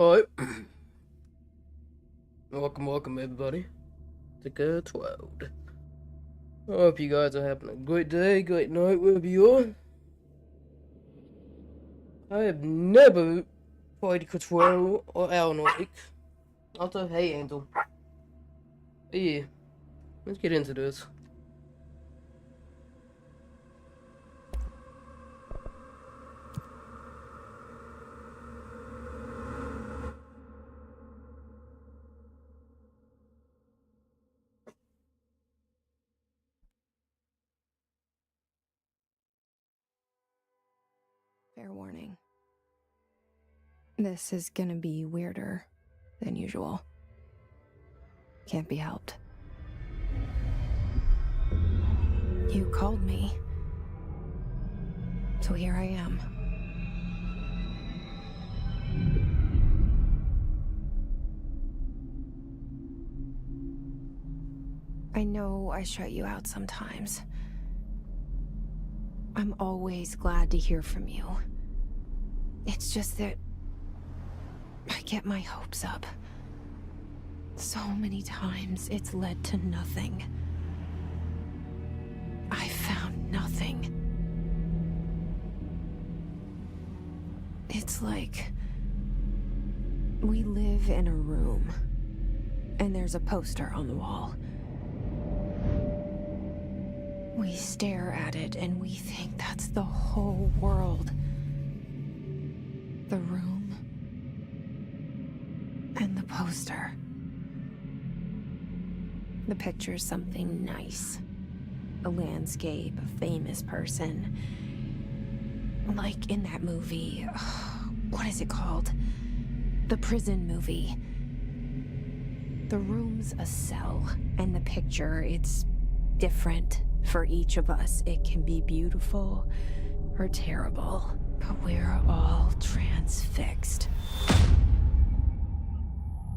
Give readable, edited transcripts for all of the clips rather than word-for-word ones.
Hi. welcome everybody to Get Wild. I hope you guys are having a great day, great night, wherever you are. I have never played Control or Alan Wake. Also, hey Angel. But yeah, let's get into this. Fair warning. This is gonna be weirder than usual. Can't be helped. You called me. So here I am. I know I shut you out sometimes. I'm always glad to hear from you. It's just that I get my hopes up. So many times it's led to nothing. I found nothing. It's like we live in a room, and there's a poster on the wall. We stare at it and we think that's the whole world. The room and the poster. The picture's something nice. A landscape, a famous person. Like in that movie, what is it called? The prison movie. The room's a cell, and the picture, it's different for each of us. It can be beautiful or terrible, but we're all transfixed.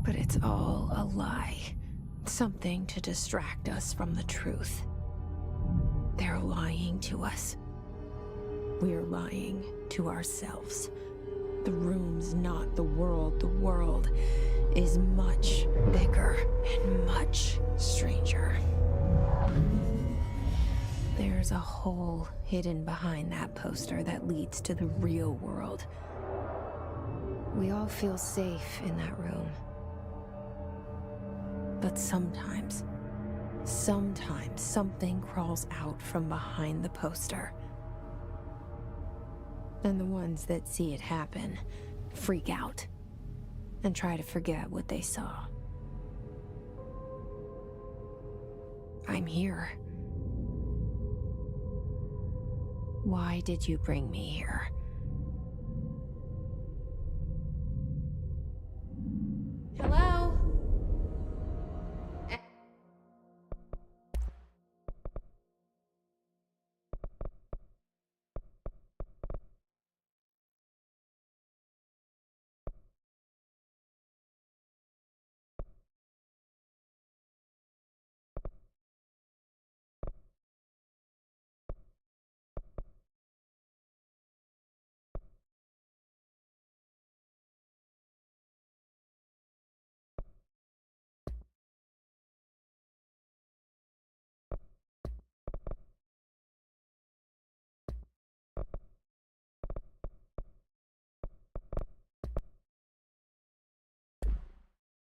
But it's all a lie. Something to distract us from the truth. They're lying to us. We're lying to ourselves. The room's not the world. The world is much bigger and much stranger. There's a hole hidden behind that poster that leads to the real world. We all feel safe in that room. But sometimes something crawls out from behind the poster. And the ones that see it happen freak out and try to forget what they saw. I'm here. Why did you bring me here? Hello?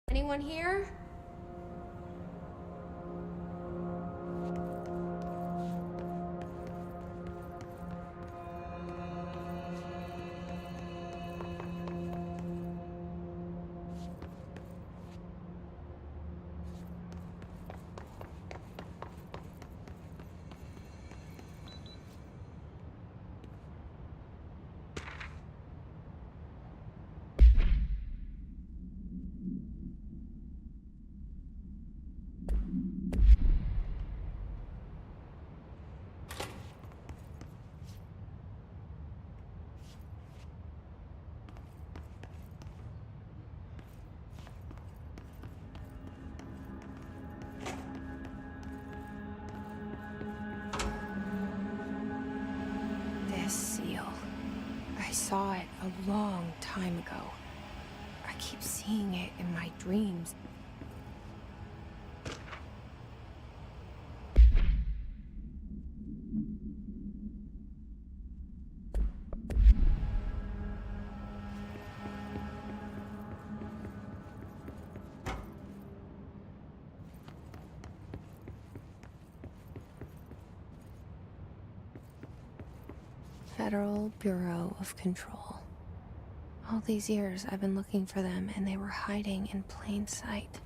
Anyone here? This seal. I saw it a long time ago. I keep seeing it in my dreams. Federal Bureau of Control. All these years I've been looking for them, and they were hiding in plain sight.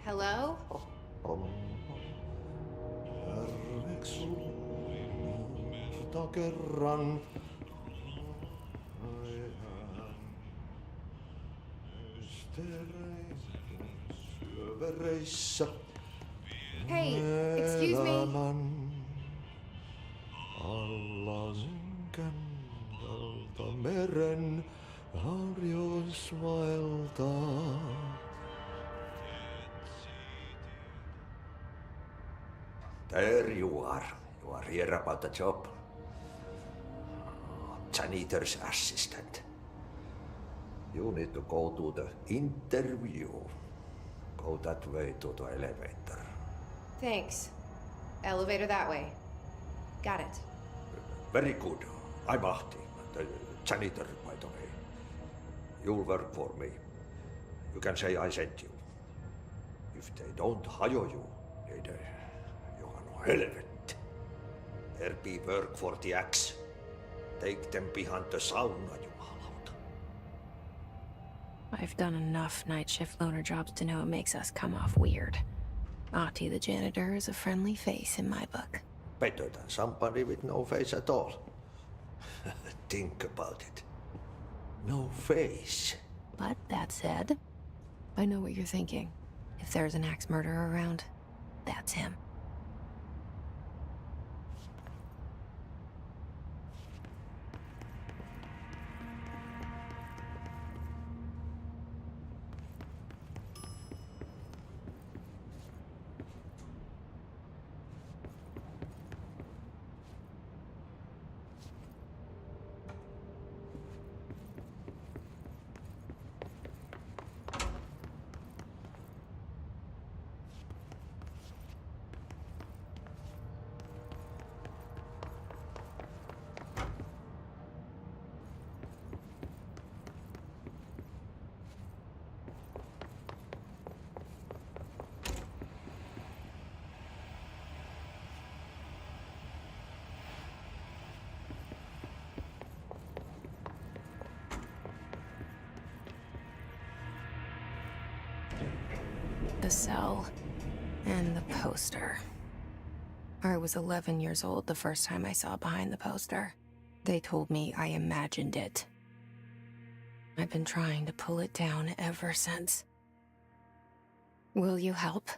Hello? Kerran syövereissä Hey, excuse me. elämän alla synkän meren harjoisvaeltaa. There you are. You are here about the job. Janitor's assistant. You need to go to the interview. Go that way to the elevator. Thanks. Elevator that way. Got it. Very good. I'm Ahti, the janitor, by the way. You'll work for me. You can say I sent you. If they don't hire you, niin Johan on helvetti. There be work for the axe. Take them behind the sauna, jumalauta. I've done enough night shift loner jobs to know it makes us come off weird. Ahti the janitor is a friendly face in my book. Better than somebody with no face at all. Think about it. No face. But that said, I know what you're thinking. If there's an axe murderer around, that's him. The cell and the poster. I was 11 years old the first time I saw behind the poster. They told me I imagined it. I've been trying to pull it down ever since. Will you help?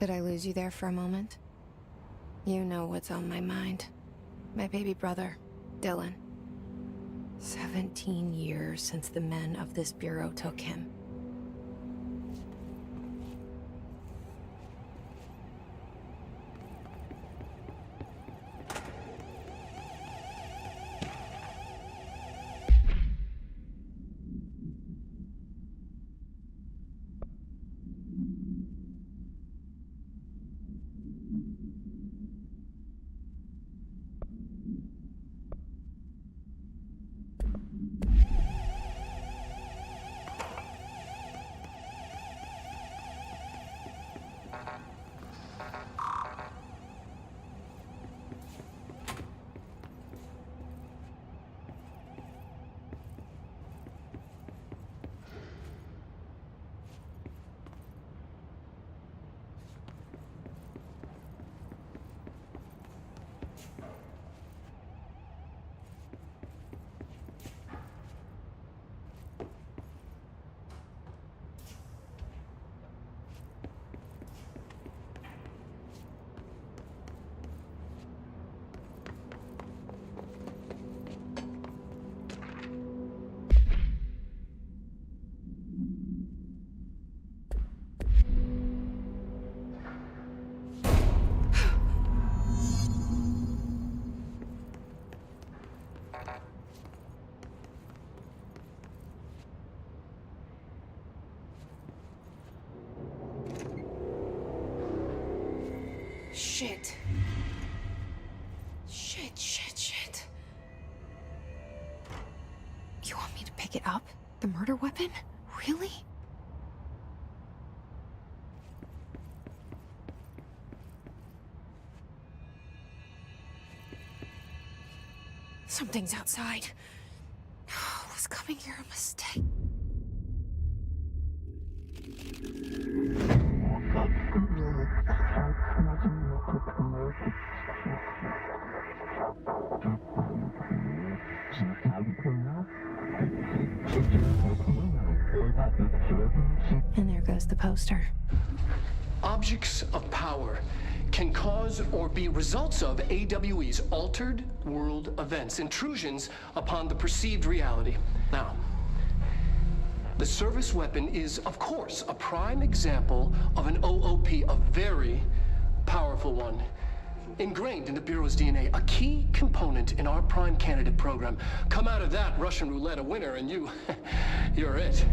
Did I lose you there for a moment? You know what's on my mind. My baby brother, Dylan. 17 years since the men of this bureau took him. Shit. Shit. You want me to pick it up? The murder weapon? Really? Something's outside. Was coming here a mistake? And there goes the poster. Objects of power can cause or be results of AWE's altered world events, intrusions upon the perceived reality. Now, the service weapon is, of course, a prime example of an OOP, a very powerful one. Ingrained in the Bureau's DNA, a key component in our prime candidate program. Come out of that Russian roulette a winner and you're it.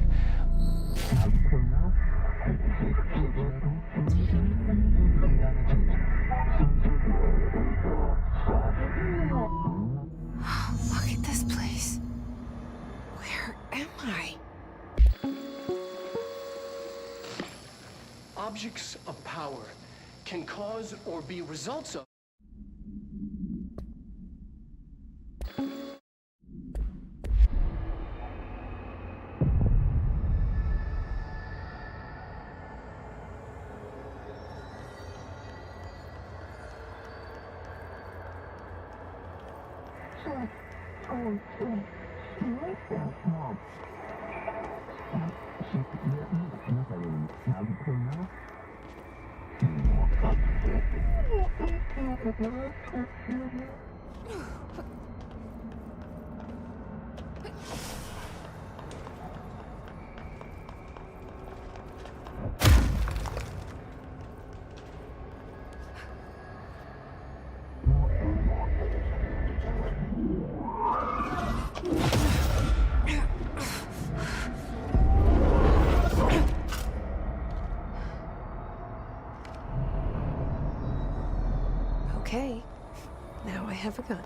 Look at this place. Where am I? Objects of power can cause or be results of Okay, now I have a gun.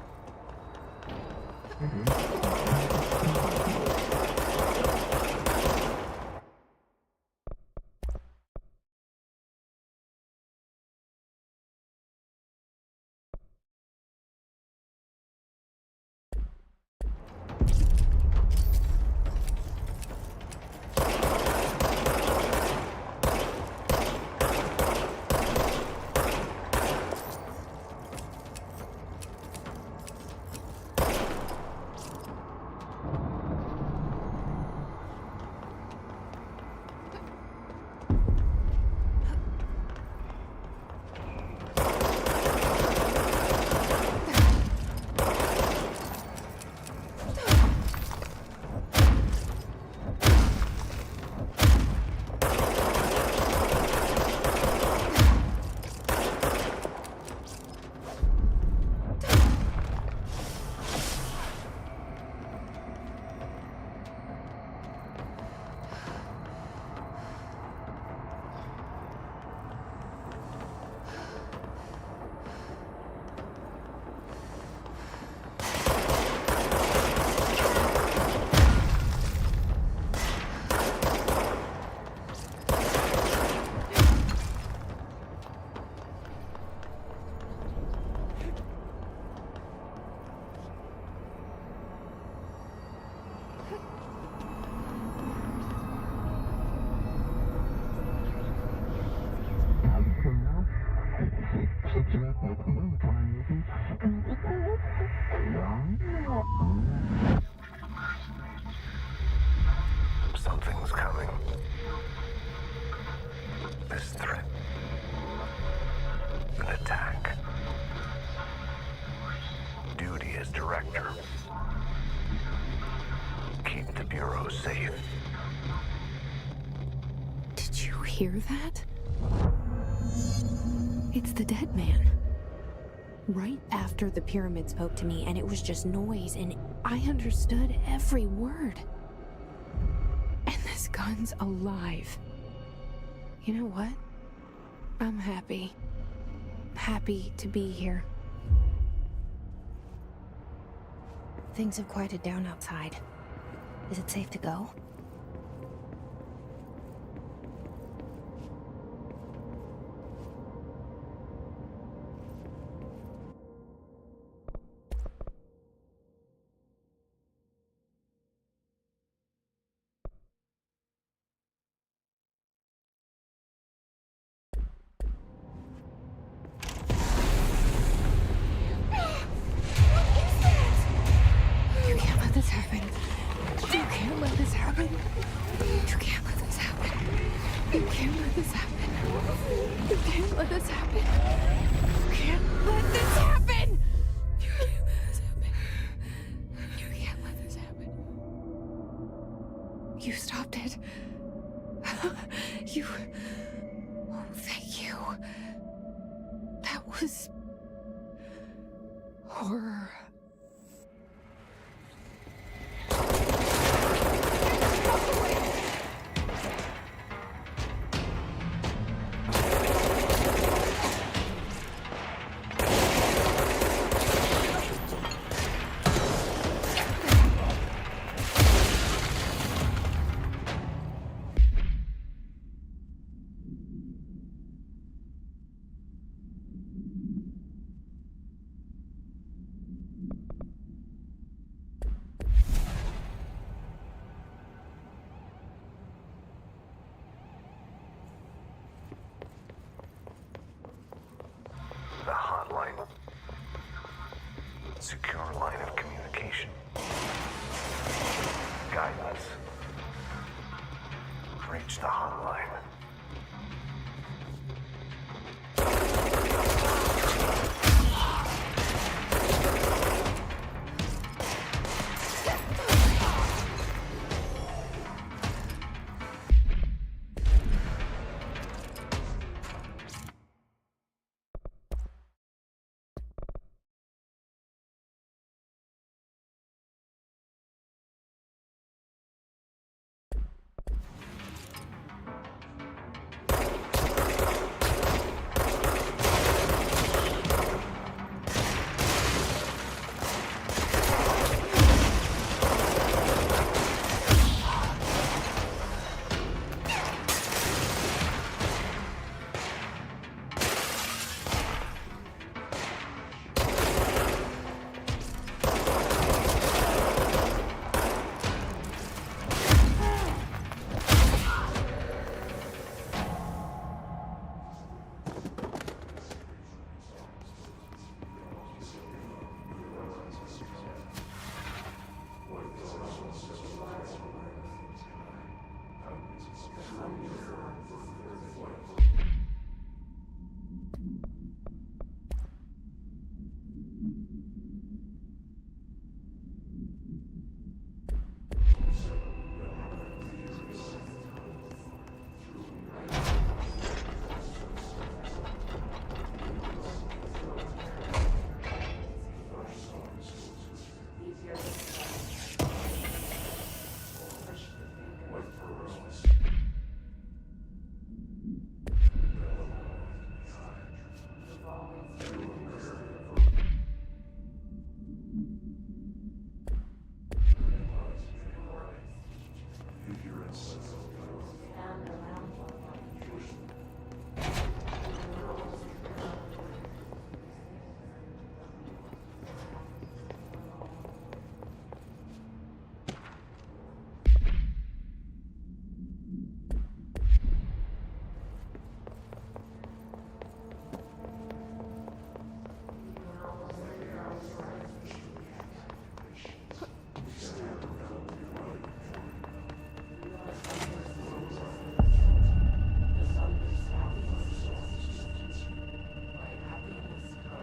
keep the Bureau safe. Did you hear that? It's the dead man. Right after the pyramid spoke to me, and it was just noise, and I understood every word. And this gun's alive. You know what? I'm happy. Happy to be here. Things have quieted down outside. Is it safe to go? You can't let this happen. You can't let this happen. You can't let this happen. You can't let this happen. You can't let this happen. You can't let this happen. You can't let this happen. You can't let this happen. You stopped it. You... Oh, thank you. That was... horror. The hotline. Secure line of communication. Guidance. Reach the hotline.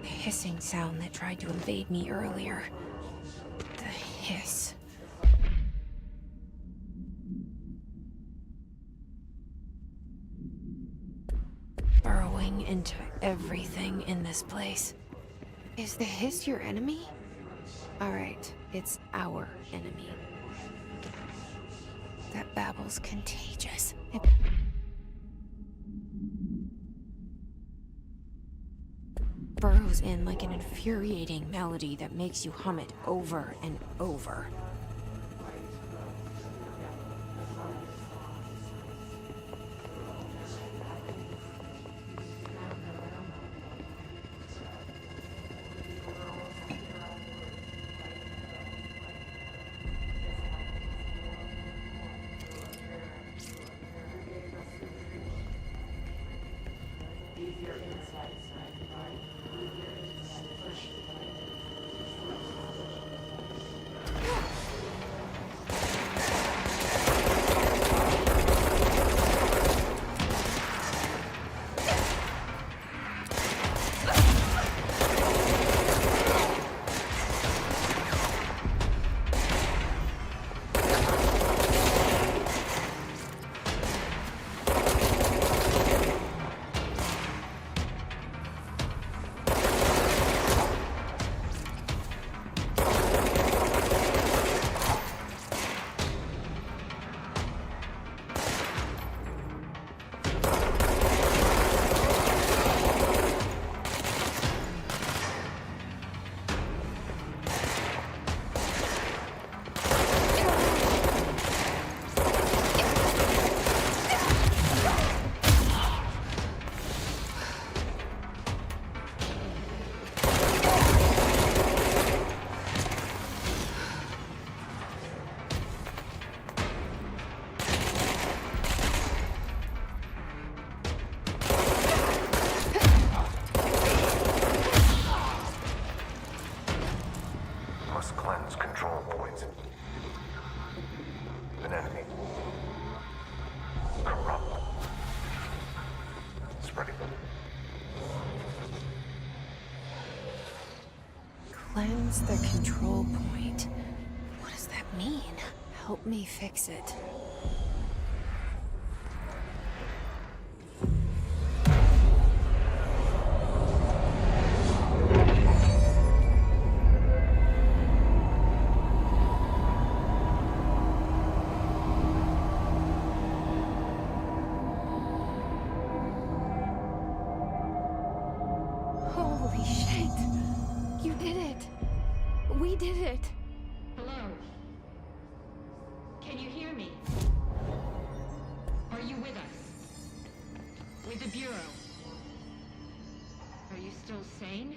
Hissing sound that tried to invade me earlier. The hiss. into everything in this place. Is the hiss your enemy? Alright, it's our enemy. That babble's contagious. It burrows in like an infuriating melody that makes you hum it over and over. Must cleanse control points. An enemy. Corrupt. Spreading. Cleanse the control point. What does that mean? Help me fix it. Holy shit! You did it! We did it! Hello? Can you hear me? Are you with us? With the Bureau? Are you still sane?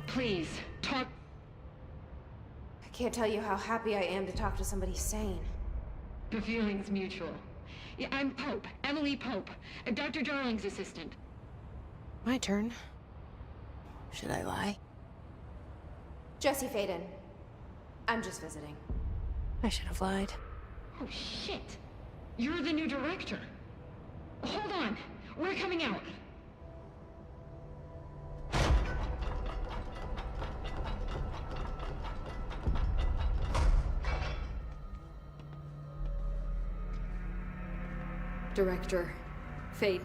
Please, talk. I can't tell you how happy I am to talk to somebody sane. The feeling's mutual. Yeah, I'm Pope, Emily Pope, Dr. Darling's assistant. My turn. Should I lie? Jesse Faden. I'm just visiting. I should have lied. Oh, shit. You're the new director. Hold on. We're coming out. Director Faden.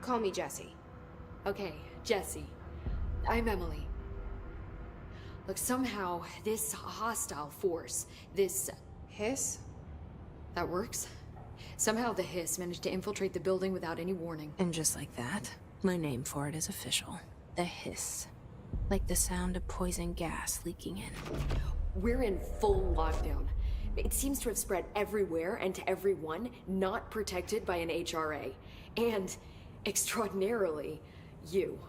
Call me Jesse. Okay, Jesse. I'm Emily. Look, somehow this hostile force, this Hiss? that works? Somehow the hiss managed to infiltrate the building without any warning. And just like that, my name for it is official. The hiss. Like the sound of poison gas leaking in. We're in full lockdown. It seems to have spread everywhere and to everyone not protected by an HRA. And, extraordinarily, you.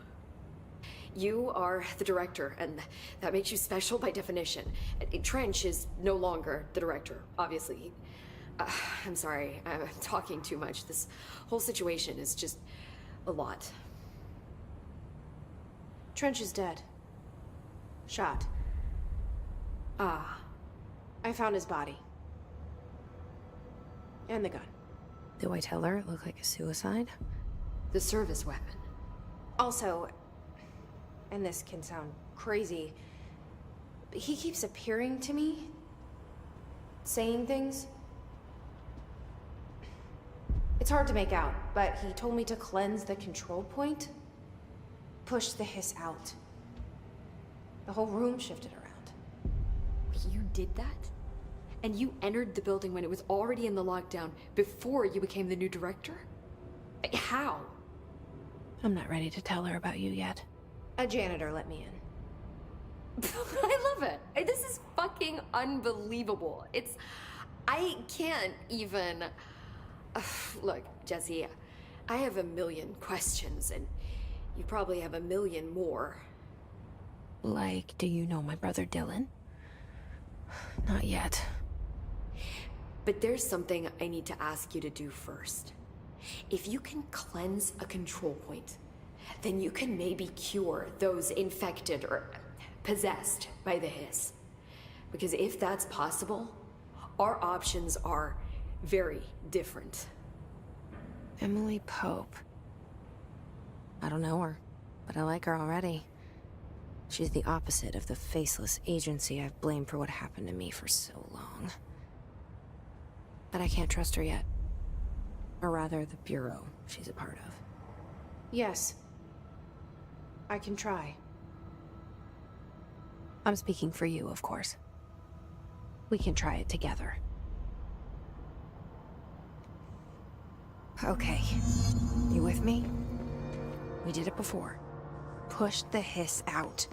You are the director, and that makes you special by definition. Trench is no longer the director, obviously. I'm sorry, I'm talking too much. This whole situation is just a lot. Trench is dead. Shot. Ah. I found his body. And the gun. Do I tell her it looked like a suicide? The service weapon. Also, and this can sound crazy, he keeps appearing to me, saying things. It's hard to make out, but he told me to cleanse the control point, push the hiss out. The whole room shifted around. You did that? And you entered the building when it was already in the lockdown before you became the new director? How? I'm not ready to tell her about you yet. A janitor let me in. I love it. This is fucking unbelievable. I can't even... Look, Jesse, I have a million questions, and you probably have a million more. Like, do you know my brother Dylan? Not yet. But there's something I need to ask you to do first. If you can cleanse a control point, then you can maybe cure those infected or possessed by the hiss. Because if that's possible, our options are very different. Emily Pope. I don't know her, but I like her already. She's the opposite of the faceless agency I've blamed for what happened to me for so long. But I can't trust her yet. Or rather, the Bureau she's a part of. Yes. I can try. I'm speaking for you, of course. We can try it together. Okay. You with me? We did it before. Push the hiss out.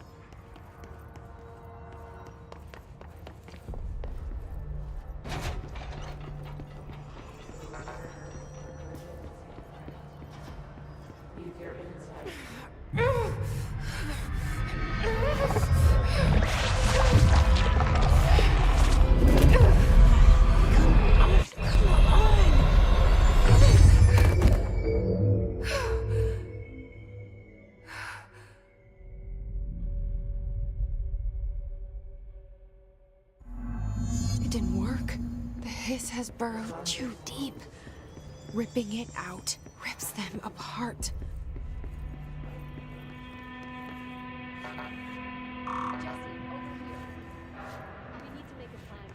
It didn't work. The hiss has burrowed too deep. Ripping it out rips them apart. Jesse, over here. We need to make a plan,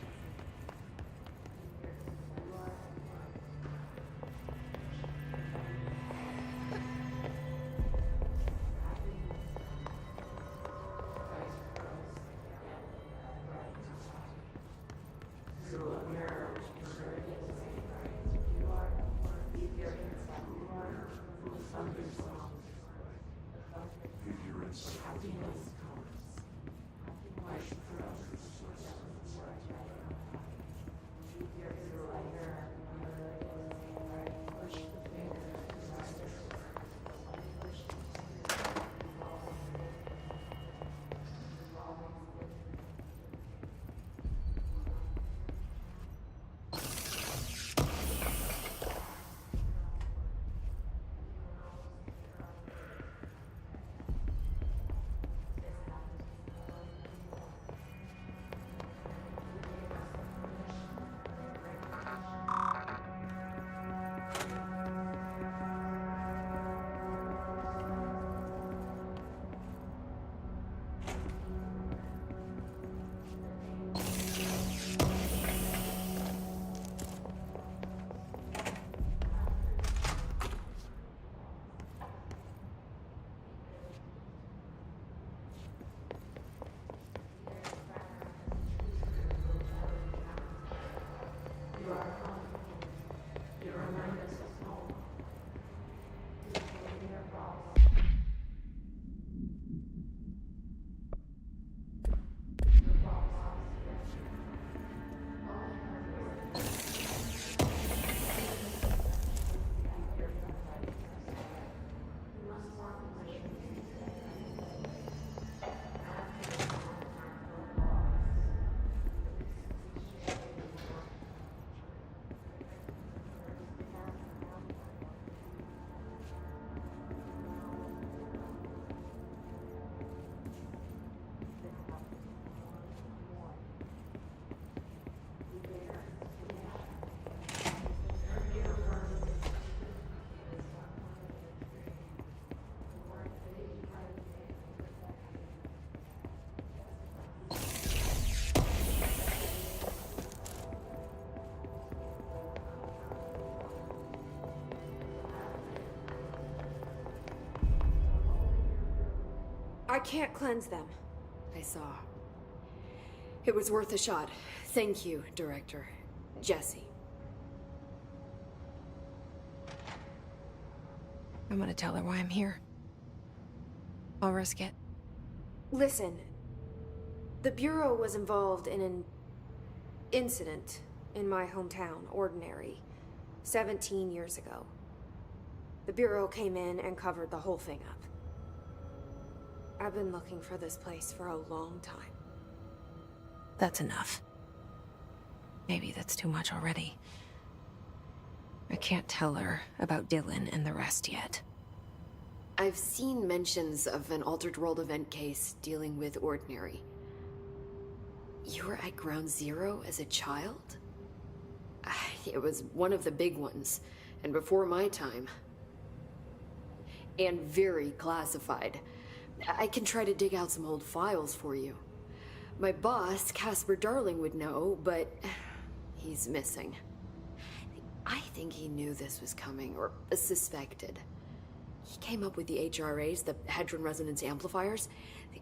I can't cleanse them. I saw. It was worth a shot. Thank you, Director. Jesse. I'm gonna tell her why I'm here. I'll risk it. Listen, the Bureau was involved in an incident in my hometown, Ordinary, 17 years ago. The Bureau came in and covered the whole thing up. I've been looking for this place for a long time. That's enough. Maybe that's too much already. I can't tell her about Dylan and the rest yet. I've seen mentions of an Altered World event case dealing with Ordinary. You were at Ground Zero as a child? It was one of the big ones, and before my time. And very classified. I can try to dig out some old files for you. My boss, Casper Darling, would know, but he's missing. I think he knew this was coming, or suspected. He came up with the HRAs, the Hadron Resonance Amplifiers.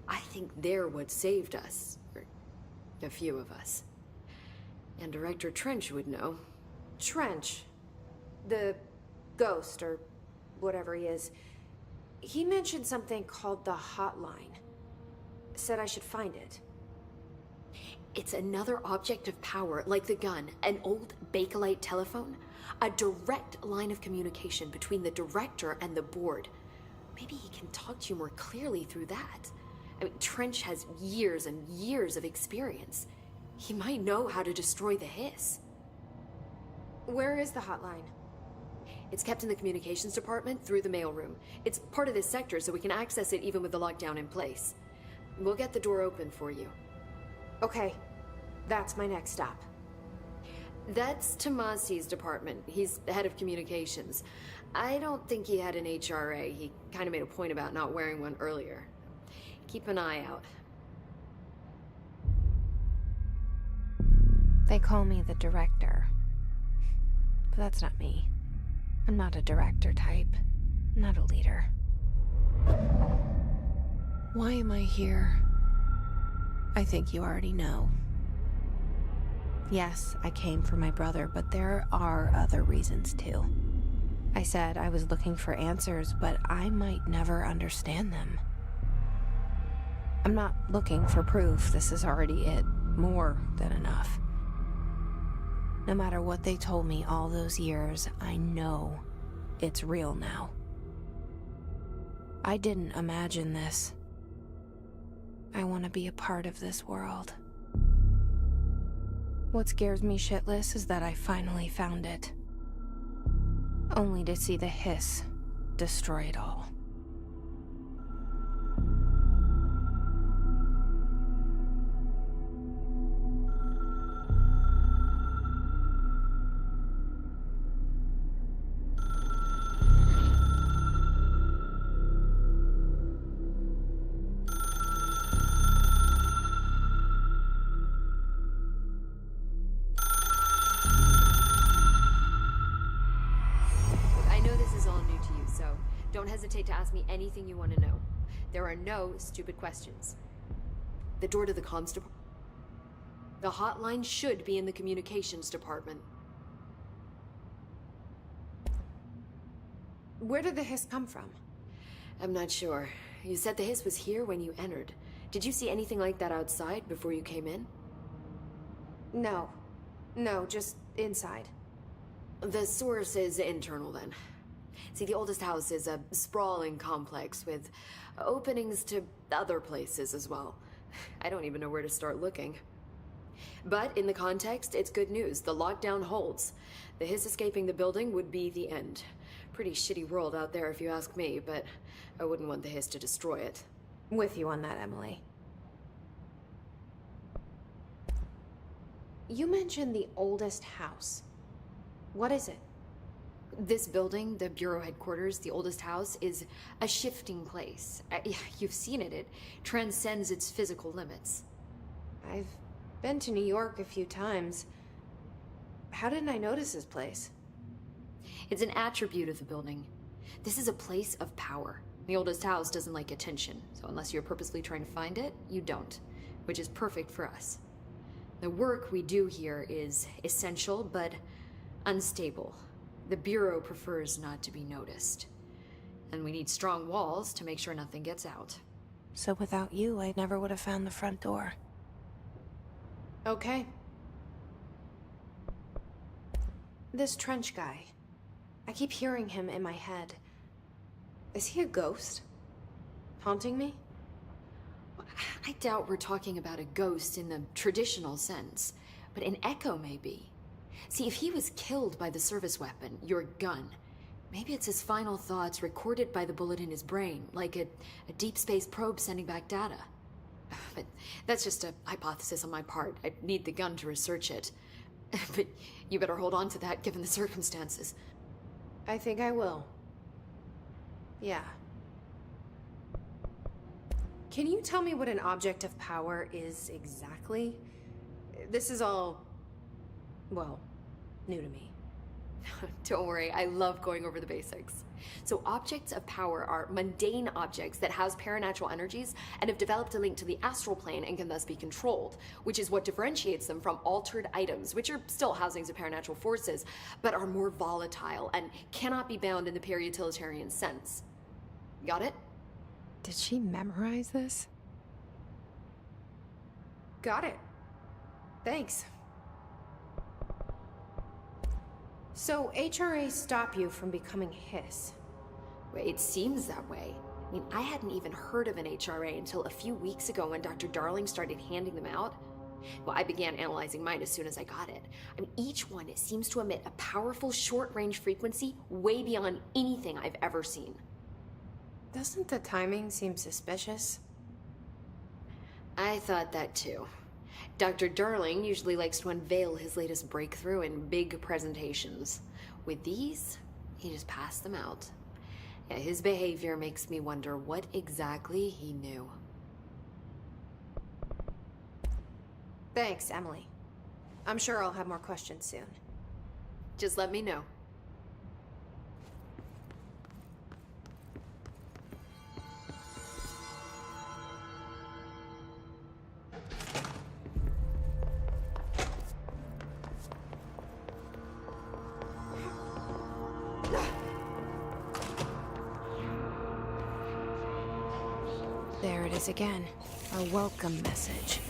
I think they're what saved us. Or a few of us. And Director Trench would know. Trench, the ghost, or whatever he is, he mentioned something called the Hotline. Said I should find it. It's another object of power, like the gun, an old Bakelite telephone. A direct line of communication between the director and the board. Maybe he can talk to you more clearly through that. I mean, Trench has years and years of experience. He might know how to destroy the hiss. Where is the hotline? It's kept in the communications department through the mailroom. It's part of this sector, so we can access it even with the lockdown in place. We'll get the door open for you. Okay, that's my next stop. That's Tomasi's department. He's the head of communications. I don't think he had an HRA. He kind of made a point about not wearing one earlier. Keep an eye out. They call me the director. But that's not me. I'm not a director type. I'm not a leader. Why am I here? I think you already know. Yes, I came for my brother, but there are other reasons too. I said I was looking for answers, but I might never understand them. I'm not looking for proof. This is already it. More than enough. No matter what they told me all those years, I know it's real now. I didn't imagine this. I want to be a part of this world. What scares me shitless is that I finally found it. Only to see the hiss destroy it all. Don't hesitate to ask me anything you want to know. There are no stupid questions. The door to the comms department. The hotline should be in the communications department. Where did the hiss come from? I'm not sure. You said the hiss was here when you entered. Did you see anything like that outside before you came in? No. No, just inside. The source is internal then. See, the oldest house is a sprawling complex with openings to other places as well. I don't even know where to start looking. But in the context, it's good news. The lockdown holds. The hiss escaping the building would be the end. Pretty shitty world out there if you ask me, but I wouldn't want the hiss to destroy it. With you on that, Emily. You mentioned the oldest house. What is it? This building, the Bureau headquarters, the oldest house, is a shifting place. You've seen it. It transcends its physical limits. I've been to New York a few times. How didn't I notice this place? It's an attribute of the building. This is a place of power, The oldest house doesn't like attention, so unless you're purposely trying to find it, you don't, which is perfect for us. The work we do here is essential, but unstable. The Bureau prefers not to be noticed. And we need strong walls to make sure nothing gets out. So without you, I never would have found the front door. Okay. This Trench guy. I keep hearing him in my head. Is he a ghost? Haunting me? I doubt we're talking about a ghost in the traditional sense, but an echo maybe. See, if he was killed by the service weapon, your gun, maybe it's his final thoughts recorded by the bullet in his brain, like a deep space probe sending back data. But that's just a hypothesis on my part. I need the gun to research it. But you better hold on to that given the circumstances. I think I will. Yeah. Can you tell me what an object of power is exactly? This is all, well, new to me. Don't worry, I love going over the basics. So objects of power are mundane objects that house paranatural energies and have developed a link to the astral plane and can thus be controlled, which is what differentiates them from altered items, which are still housings of paranatural forces, but are more volatile and cannot be bound in the peri-utilitarian sense. Got it? Did she memorize this? Got it. Thanks. So HRA stop you from becoming Hiss? It seems that way. I mean, I hadn't even heard of an HRA until a few weeks ago when Dr. Darling started handing them out. Well, I began analyzing mine as soon as I got it. I mean, each one seems to emit a powerful short-range frequency way beyond anything I've ever seen. Doesn't the timing seem suspicious? I thought that too. Dr. Darling usually likes to unveil his latest breakthrough in big presentations. With these, he just passed them out. Yeah, his behavior makes me wonder what exactly he knew. Thanks, Emily. I'm sure I'll have more questions soon. Just let me know. There it is again. A welcome message.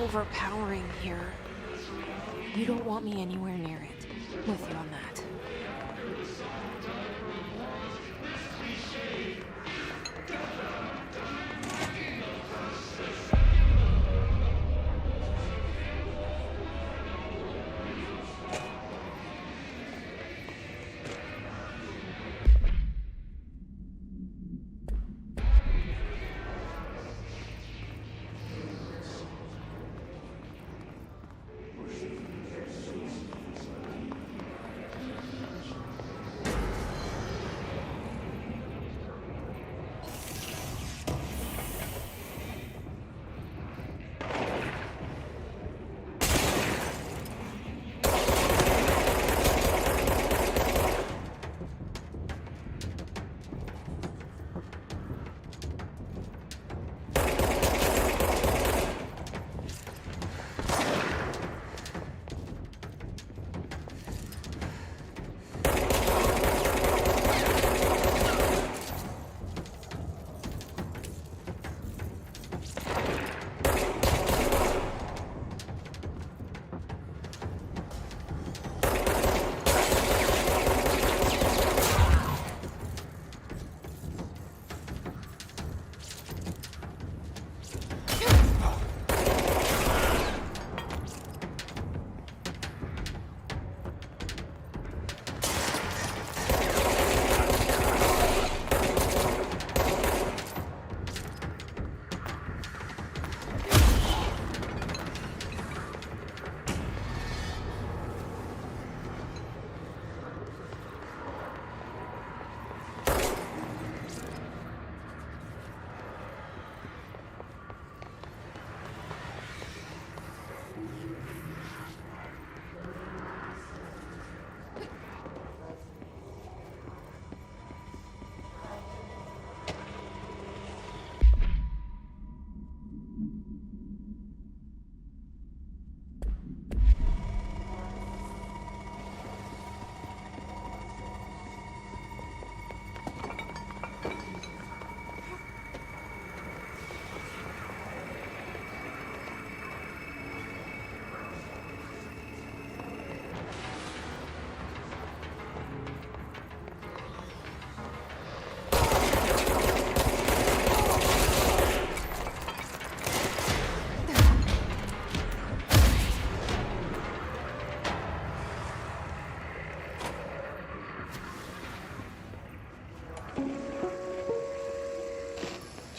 overpowering here. You don't want me anywhere near it. With you on that.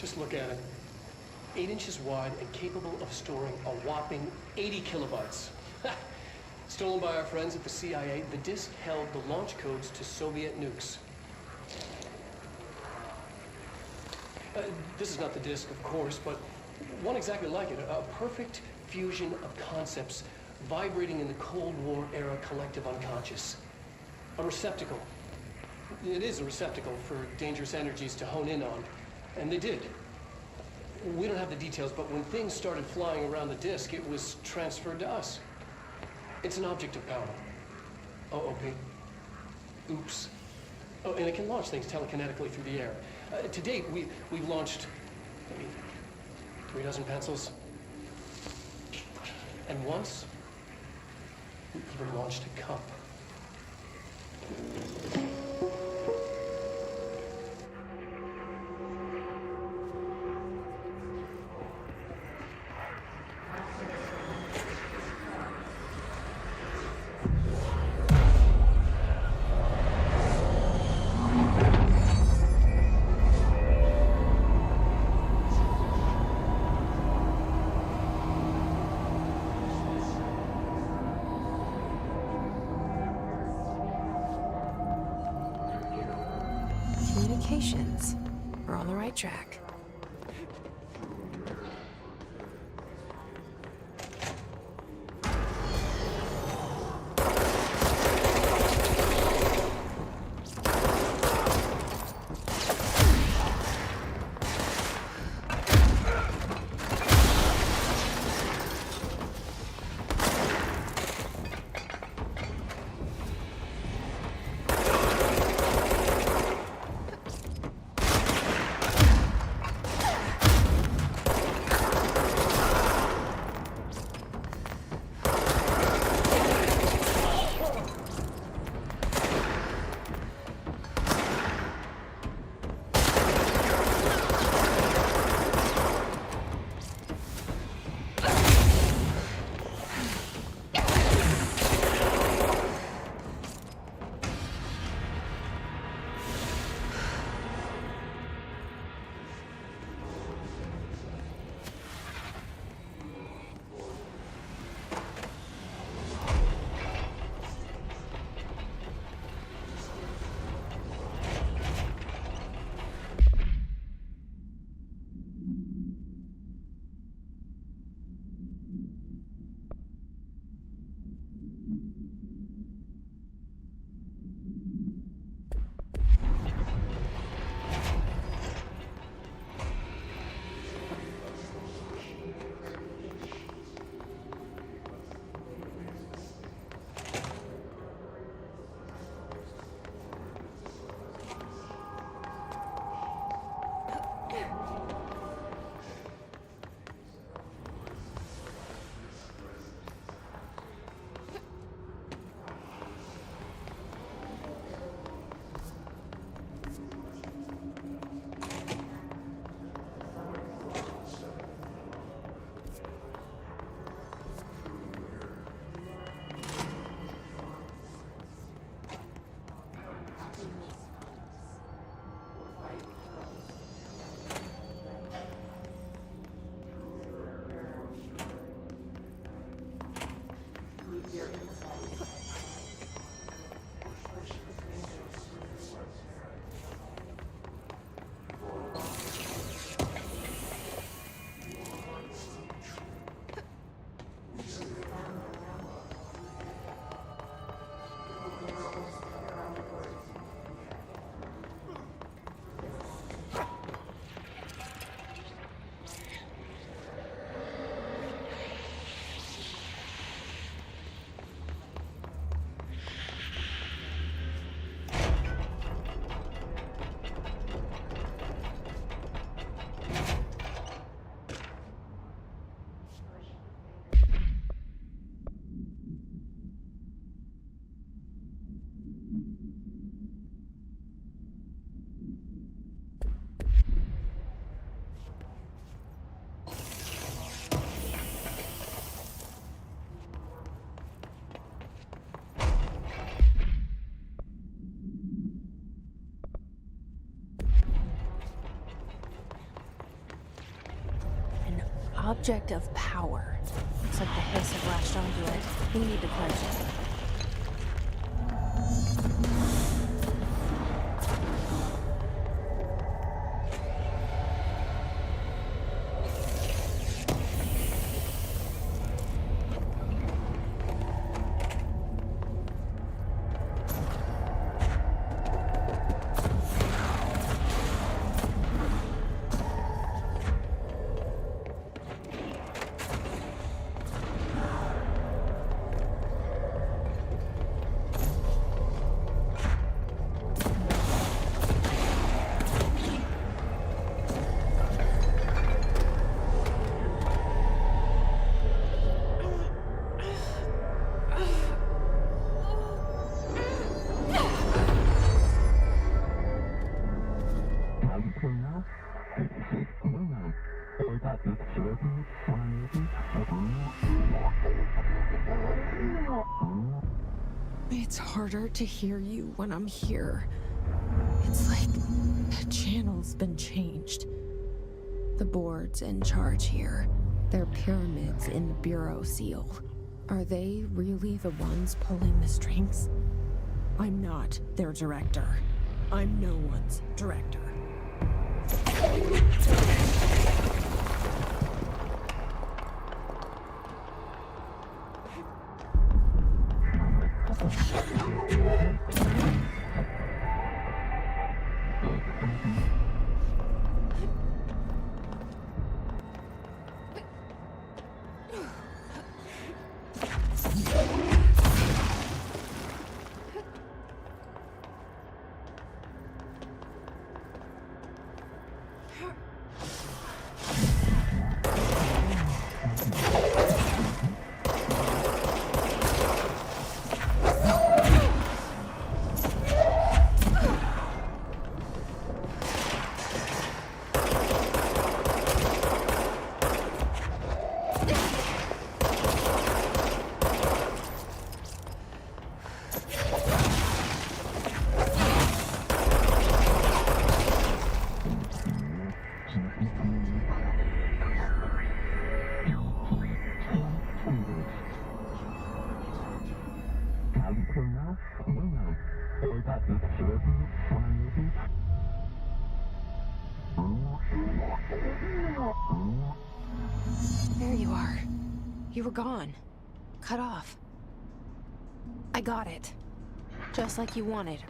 Just look at it. 8 inches wide and capable of storing a whopping 80 kilobytes. Stolen by our friends at the CIA, the disk held the launch codes to Soviet nukes. This is not the disk, of course, but one exactly like it. A perfect fusion of concepts vibrating in the Cold War era collective unconscious. A receptacle. It is a receptacle for dangerous energies to hone in on. And they did. We don't have the details, but when things started flying around the disk, it was transferred to us. It's an object of power. OP. Oops. Oh, and it can launch things telekinetically through the air. To date, we've launched maybe 3 dozen pencils. And once, we even launched a cup. Communications. We're on the right track. object of power. Looks like the hiss have latched onto it. We need to purge it. It's harder to hear you when I'm here. It's like the channel's been changed. The board's in charge here. They're pyramids in the Bureau seal. Are they really the ones pulling the strings? I'm not their director. I'm no one's director. There you are. You were gone. Cut off. I got it. Just like you wanted.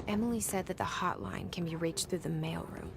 Emily said that the hotline can be reached through the mailroom.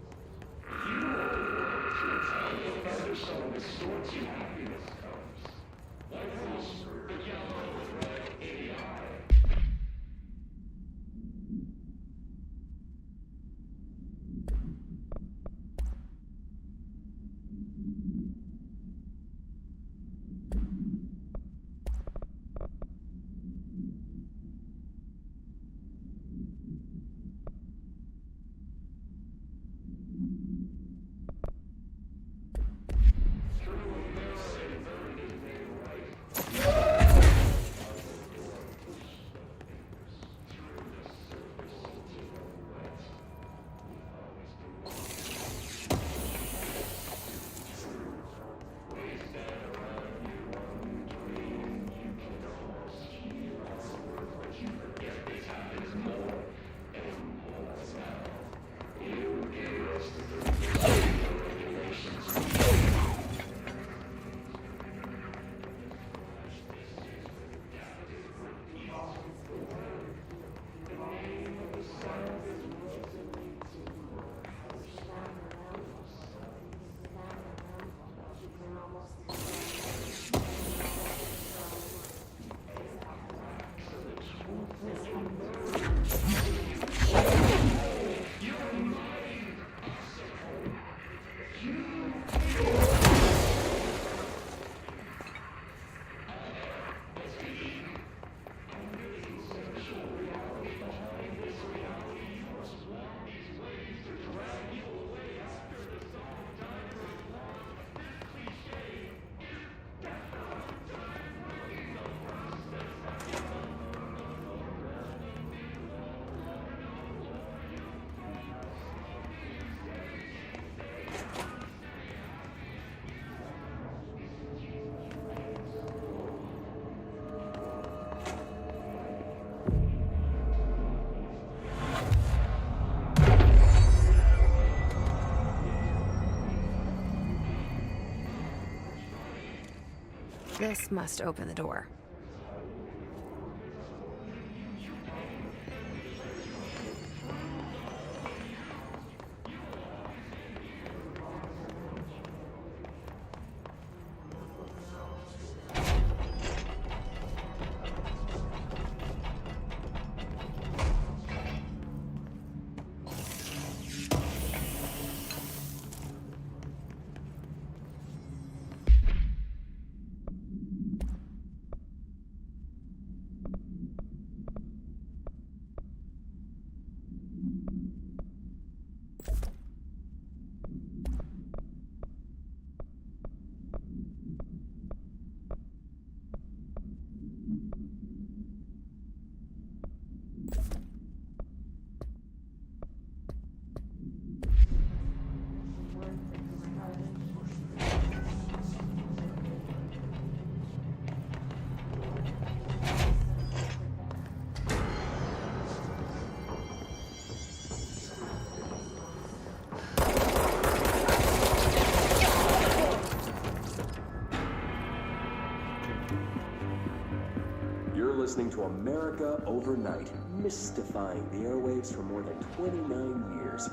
This must open the door. Listening to America Overnight, mystifying the airwaves for more than 29 years.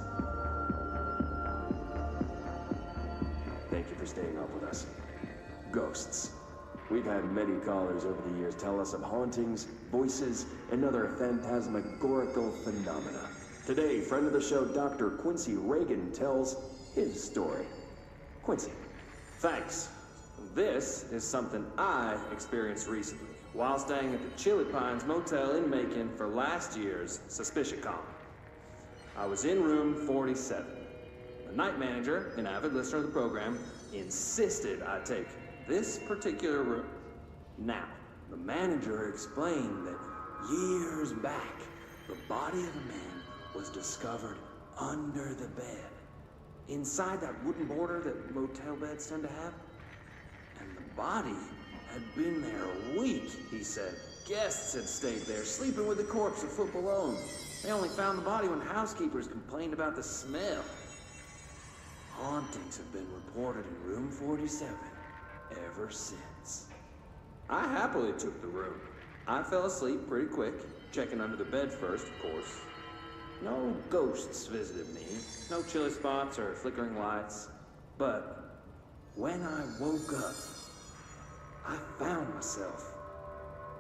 Thank you for staying up with us. Ghosts. We've had many callers over the years tell us of hauntings, voices, and other phantasmagorical phenomena. Today, friend of the show, Dr. Quincy Reagan, tells his story. Quincy, thanks. This is something I experienced recently while staying at the Chili Pines Motel in Macon for last year's SuspiciaCon. I was in room 47. The night manager, an avid listener of the program, insisted I take this particular room. Now, the manager explained that years back, the body of a man was discovered under the bed, inside that wooden border that motel beds tend to have. And the body had been there a week, he said. Guests had stayed there, sleeping with the corpse a foot below them. They only found the body when housekeepers complained about the smell. Hauntings have been reported in room 47 ever since. I happily took the room. I fell asleep pretty quick, checking under the bed first, of course. No ghosts visited me, no chilly spots or flickering lights. But when I woke up, I found myself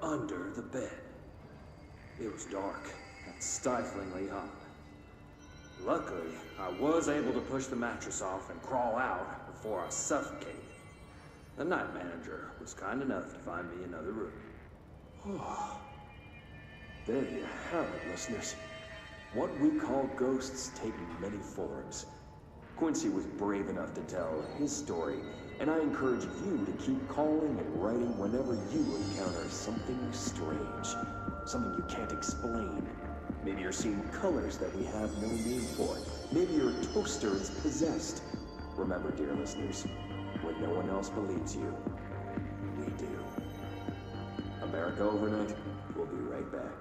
under the bed. It was dark and stiflingly hot. Luckily, I was able to push the mattress off and crawl out before I suffocated. The night manager was kind enough to find me another room. Oh, there you have it, listeners. What we call ghosts take many forms. Quincy was brave enough to tell his story, and I encourage you to keep calling and writing whenever you encounter something strange, something you can't explain. Maybe you're seeing colors that we have no name for. Maybe your toaster is possessed. Remember, dear listeners, when no one else believes you, we do. America Overnight, we'll be right back.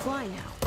Fly now.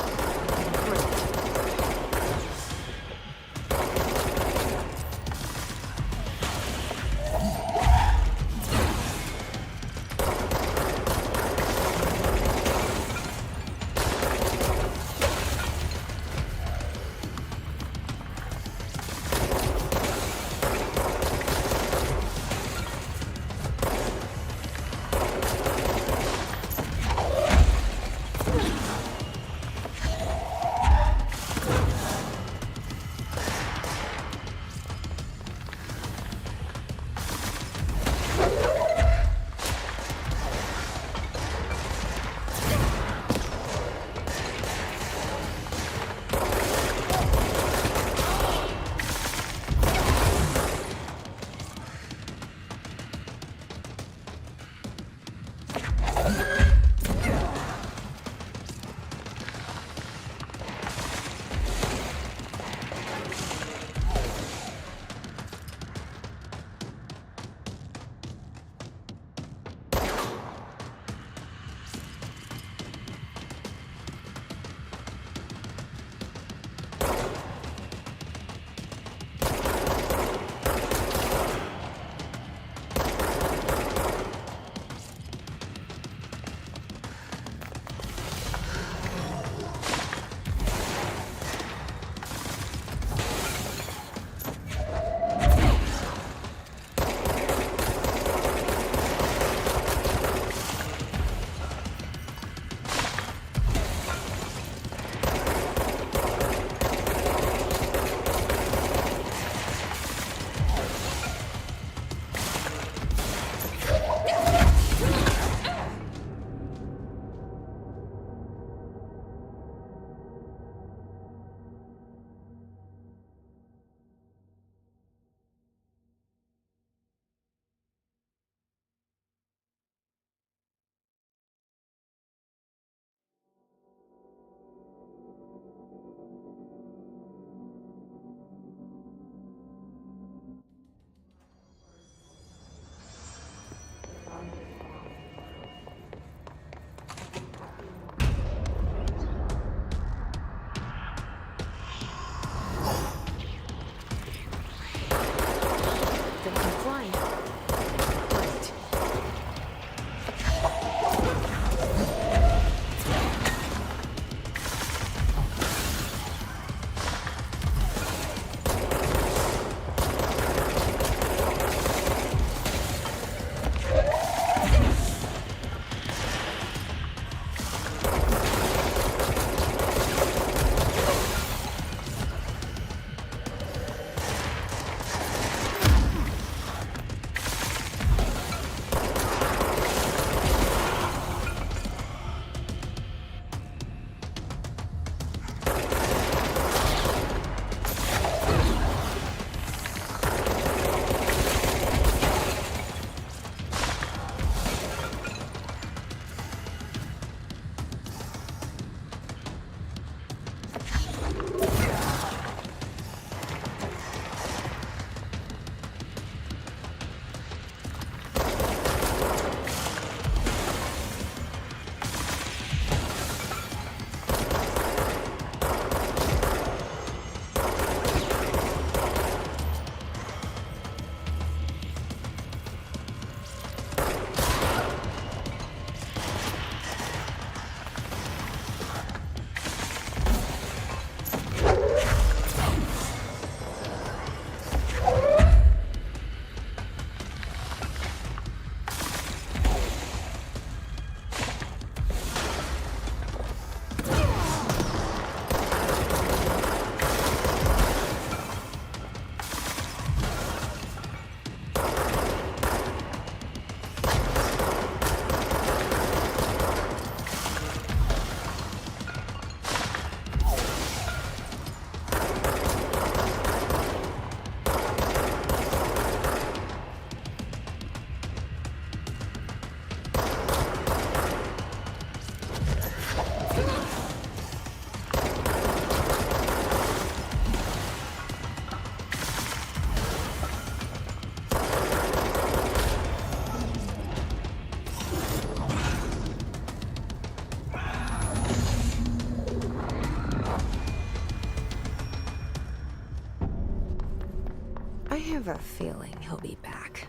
have a feeling he'll be back.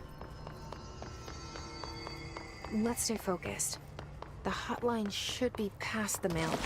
Let's stay focused. The hotline should be past the mail.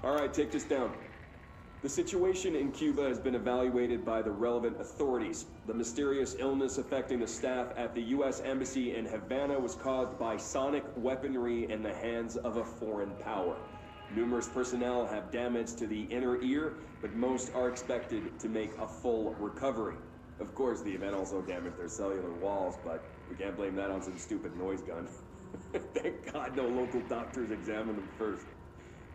All right, take this down. The situation in Cuba has been evaluated by the relevant authorities. The mysterious illness affecting the staff at the U.S. Embassy in Havana was caused by sonic weaponry in the hands of a foreign power. Numerous personnel have damage to the inner ear, but most are expected to make a full recovery. Of course, the event also damaged their cellular walls, but we can't blame that on some stupid noise gun. Thank God no local doctors examined them first.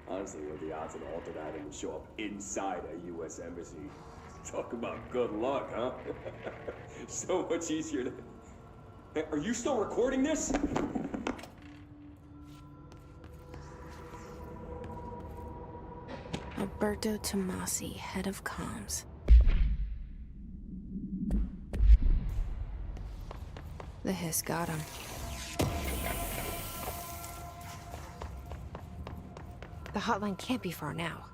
Honestly, what are the odds an altered item would show up inside a U.S. embassy? Talk about good luck, huh? So much easier to... Hey, are you still recording this? Alberto Tomasi, head of comms. The hiss got him. The hotline can't be far now.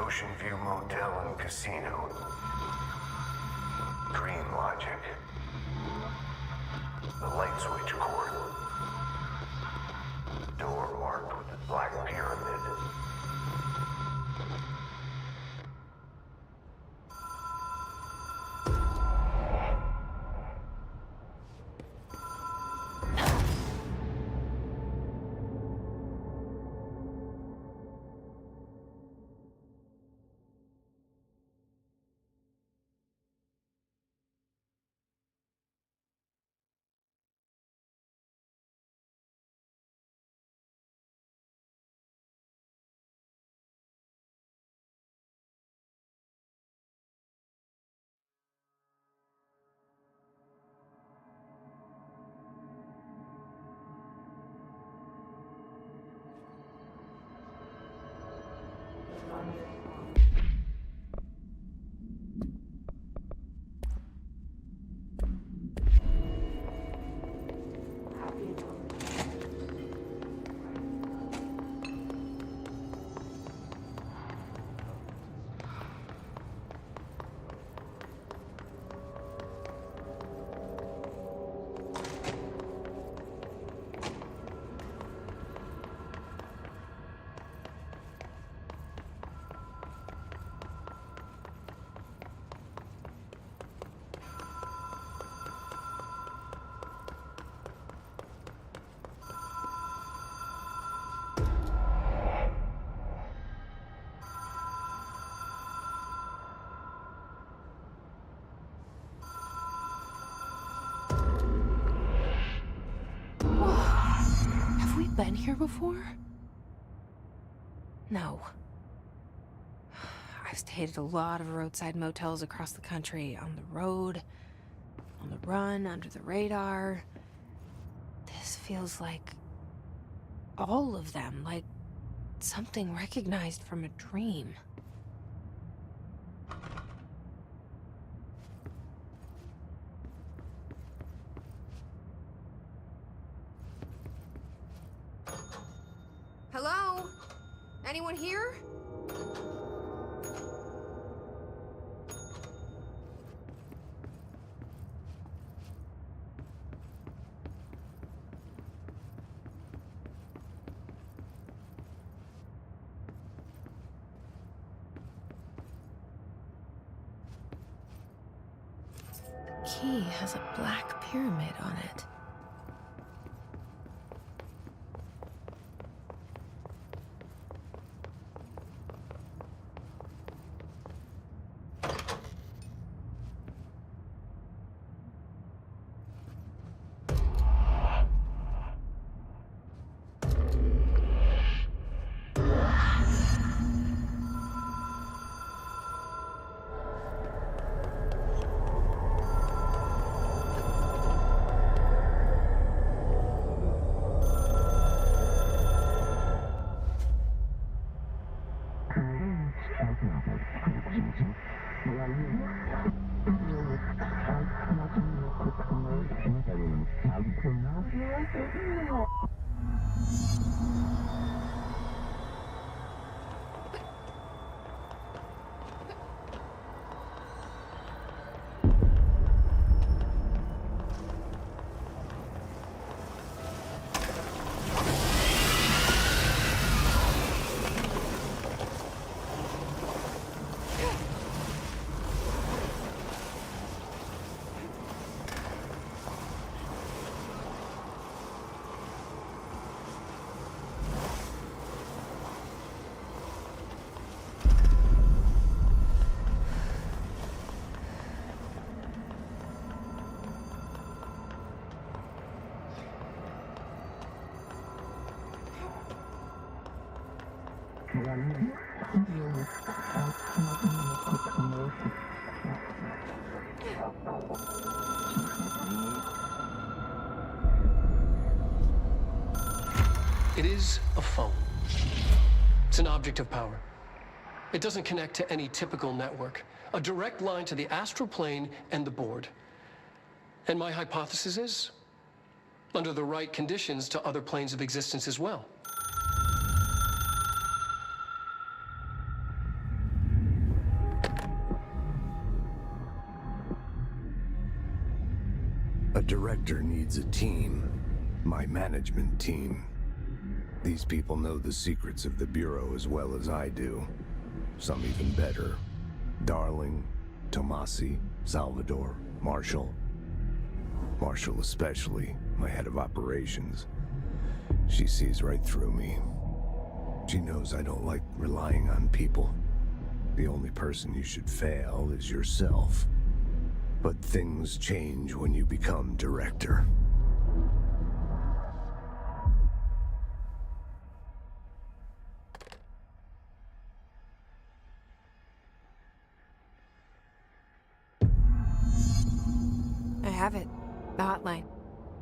Ocean View Motel and Casino. Dream Logic. The light switch cord. Door marked with the Black Pyramid. been here before? No. I've stayed at a lot of roadside motels across the country, on the road, on the run, under the radar. This feels like all of them, like something recognized from a dream. Hello? Anyone here? The key has a black pyramid on it. It is a phone. It's an object of power. It doesn't connect to any typical network. A direct line to the astral plane and the board. And my hypothesis is, under the right conditions, to other planes of existence as well. A director needs a team. My management team. These people know the secrets of the Bureau as well as I do. Some even better. Darling, Tomasi, Salvador, Marshall. Marshall especially, my head of operations. She sees right through me. She knows I don't like relying on people. The only person you should fail is yourself. But things change when you become director. I have it. The hotline.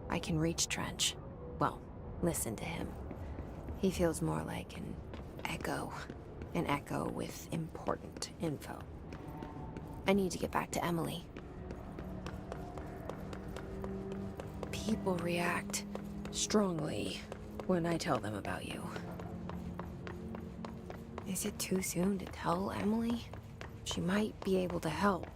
I can reach Trench. Well, listen to him. He feels more like an echo. An echo with important info. I need to get back to Emily. People react strongly when I tell them about you. Is it too soon to tell Emily? She might be able to help.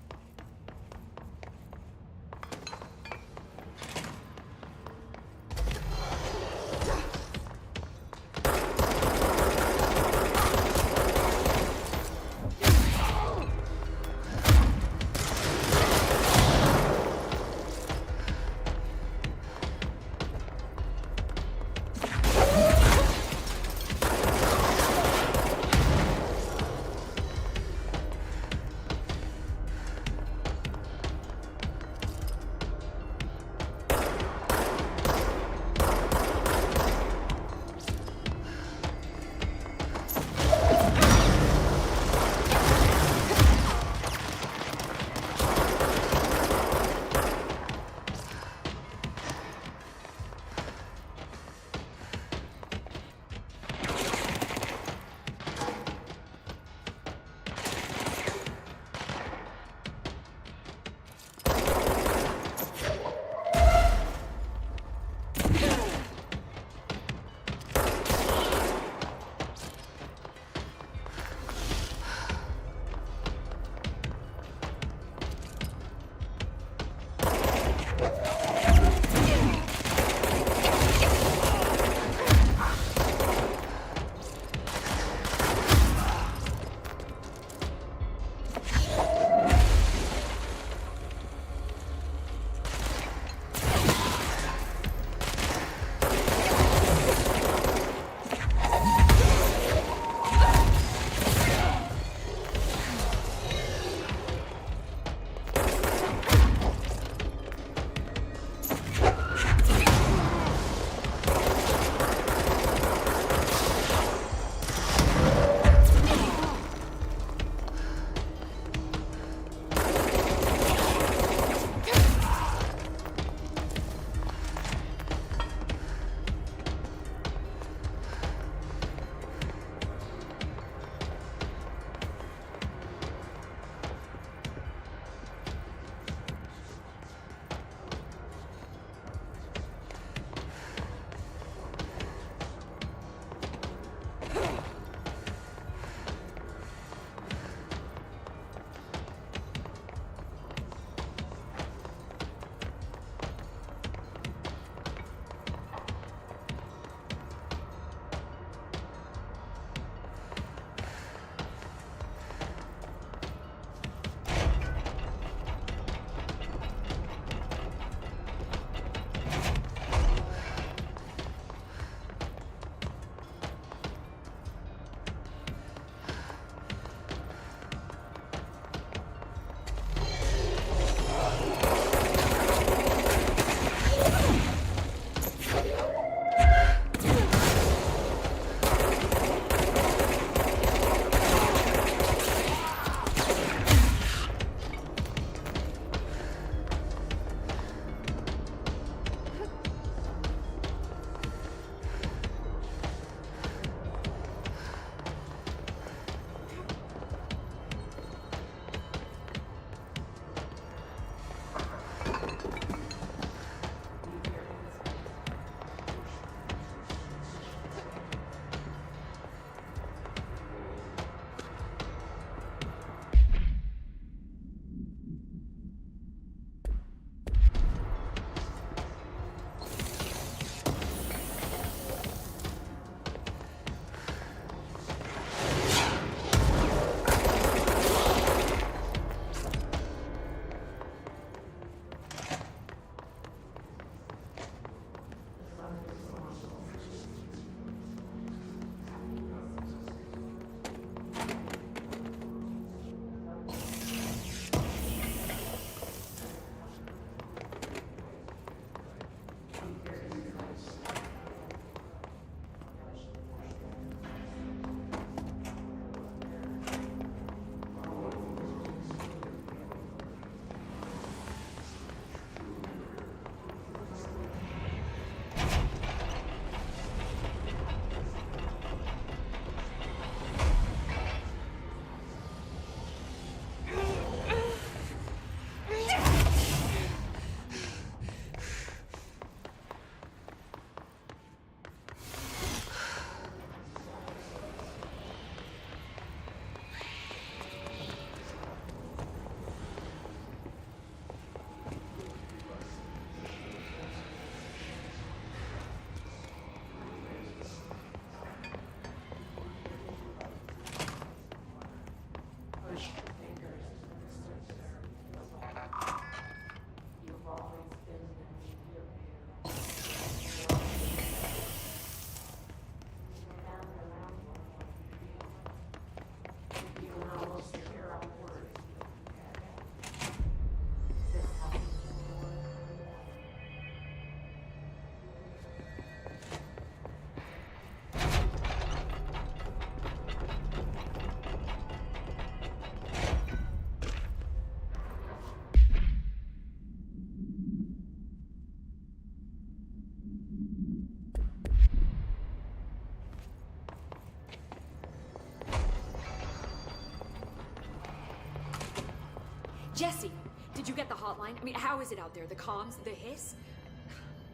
Jesse, did you get the hotline? I mean, how is it out there? The comms, the hiss?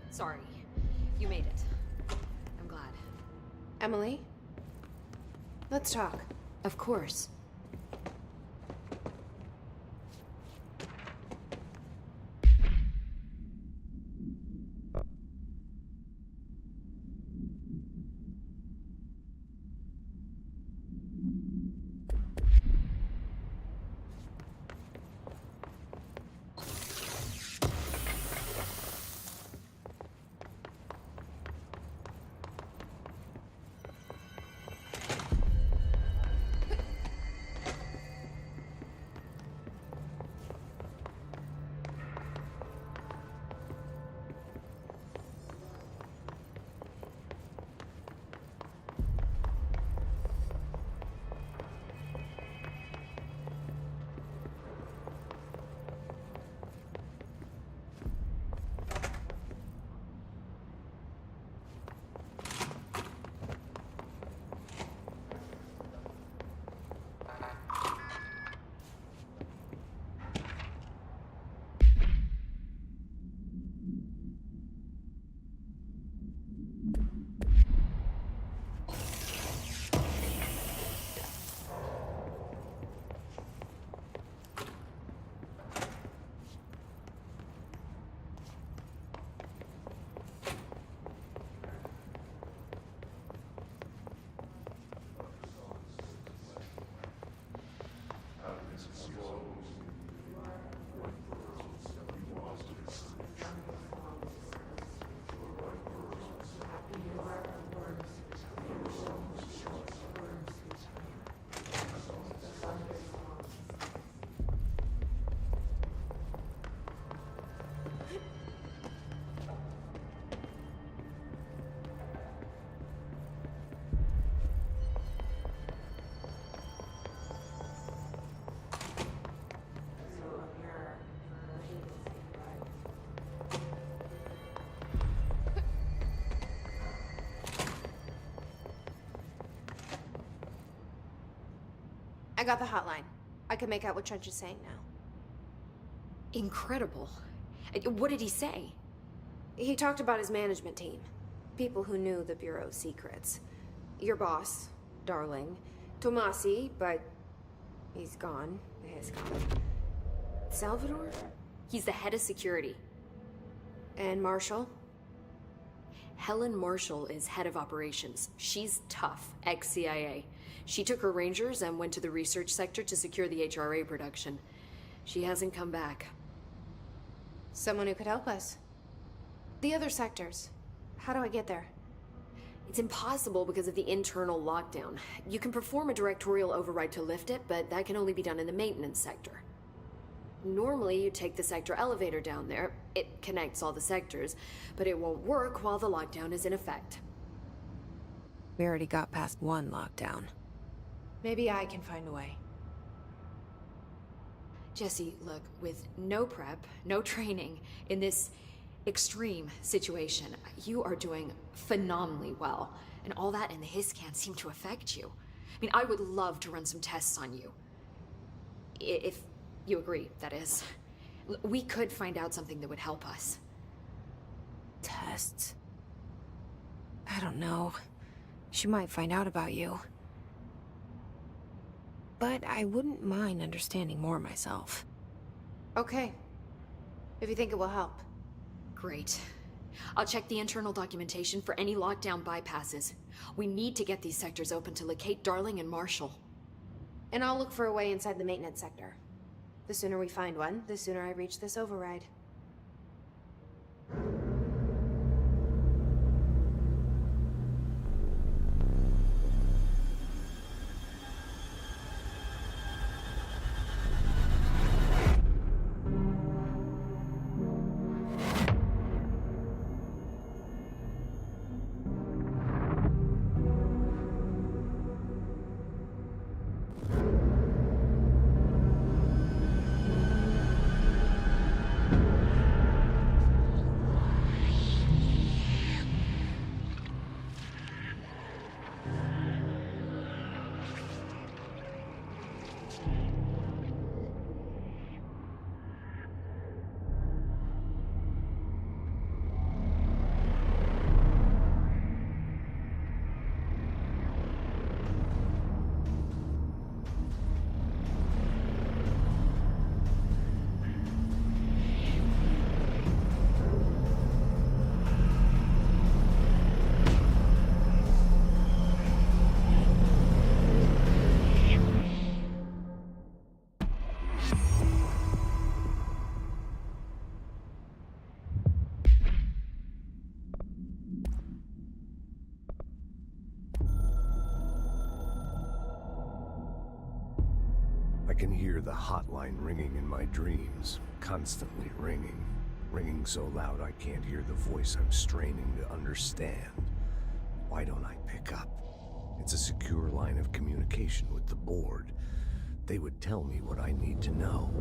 Sorry. You made it. I'm glad. Emily? Let's talk. Of course. I got the hotline. I can make out what Trench is saying now. Incredible. What did he say? He talked about his management team. People who knew the Bureau's secrets. Your boss, Darling. Tomasi, but he's gone. He's gone. Salvador? He's the head of security. And Marshall? Helen Marshall is head of operations. She's tough, ex-CIA. She took her Rangers and went to the research sector to secure the HRA production. She hasn't come back. Someone who could help us. The other sectors. How do I get there? It's impossible because of the internal lockdown. You can perform a directorial override to lift it, but that can only be done in the maintenance sector. Normally, you take the sector elevator down there. It connects all the sectors, but it won't work while the lockdown is in effect. We already got past one lockdown. Maybe I can find a way. Jesse, look, with no prep, no training, in this extreme situation, you are doing phenomenally well. And all that in the hiss can't seem to affect you. I mean, I would love to run some tests on you. If you agree, that is. We could find out something that would help us. Tests? I don't know. She might find out about you. But I wouldn't mind understanding more myself. Okay. If you think it will help. Great. I'll check the internal documentation for any lockdown bypasses. We need to get these sectors open to locate Darling and Marshall. And I'll look for a way inside the maintenance sector. The sooner we find one, the sooner I reach this override. I can hear the hotline ringing in my dreams, constantly ringing. Ringing so loud I can't hear the voice I'm straining to understand. Why don't I pick up? It's a secure line of communication with the board. They would tell me what I need to know.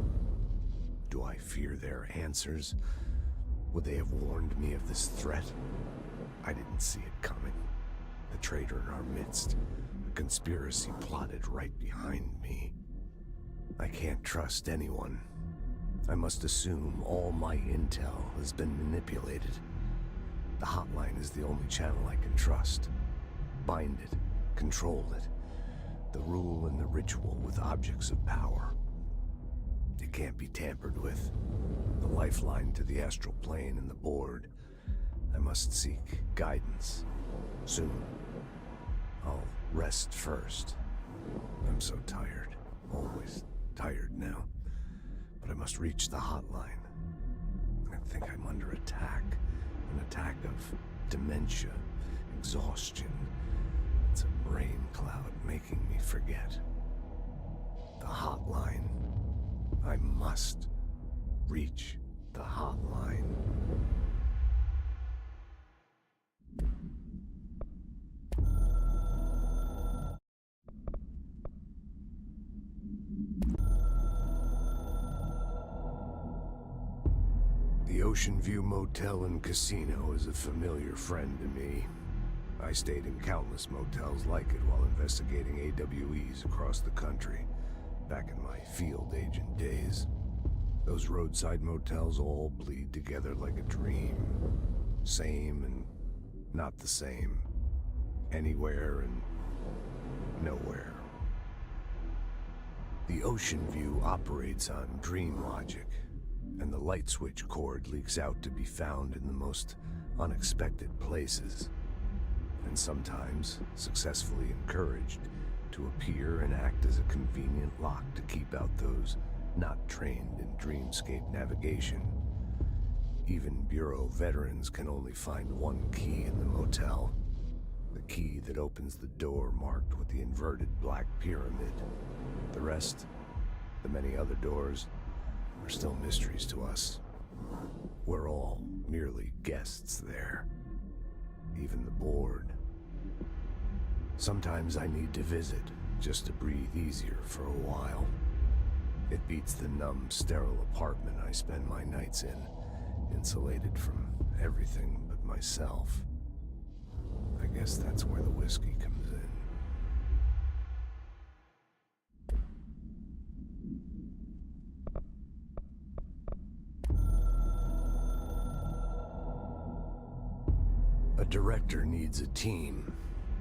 Do I fear their answers? Would they have warned me of this threat? I didn't see it coming. The traitor in our midst, a conspiracy plotted right behind me. I can't trust anyone. I must assume all my intel has been manipulated. The hotline is the only channel I can trust. Bind it, control it. The rule and the ritual with objects of power. It can't be tampered with. The lifeline to the astral plane and the board. I must seek guidance. Soon. I'll rest first. I'm so tired. Always tired now. But I must reach the hotline. I think I'm under attack. An attack of dementia, exhaustion. It's a brain cloud making me forget. The hotline. I must reach the hotline. The Ocean View Motel and Casino is a familiar friend to me. I stayed in countless motels like it while investigating AWEs across the country, back in my field agent days. Those roadside motels all bleed together like a dream. Same and not the same. Anywhere and nowhere. The Ocean View operates on dream logic, and the light switch cord leaks out to be found in the most unexpected places, and sometimes successfully encouraged to appear and act as a convenient lock to keep out those not trained in dreamscape navigation. Even Bureau veterans can only find one key in the motel. The key that opens the door marked with the inverted black pyramid. The rest, the many other doors, are still mysteries to us. We're all merely guests there. Even the board. Sometimes I need to visit, just to breathe easier for a while. It beats the numb, sterile apartment I spend my nights in, insulated from everything but myself. I guess that's where the whiskey comes in. A director needs a team.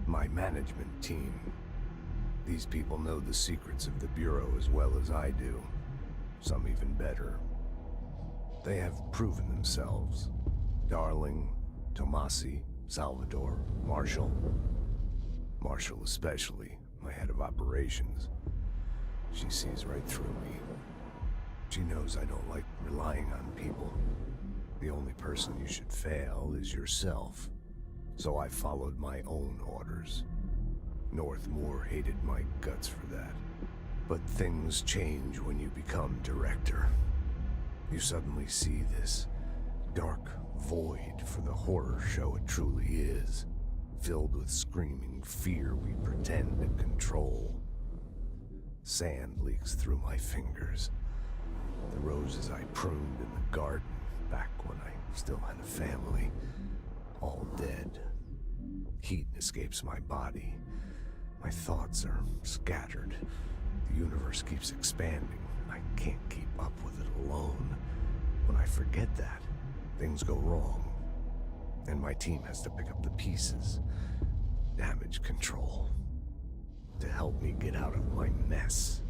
My management team. These people know the secrets of the Bureau as well as I do. Some even better. They have proven themselves. Darling, Tomasi, Salvador, Marshall. Marshall especially, my head of operations. She sees right through me. She knows I don't like relying on people. The only person you should fail is yourself. So I followed my own orders. Northmoor hated my guts for that. But things change when you become director. You suddenly see this dark void for the horror show it truly is, filled with screaming fear we pretend to control. Sand leaks through my fingers. The roses I pruned in the garden back when I still had a family, all dead. Heat escapes my body. My thoughts are scattered. The universe keeps expanding. I can't keep up with it alone. When I forget that, things go wrong. And my team has to pick up the pieces. Damage control. To help me get out of my mess.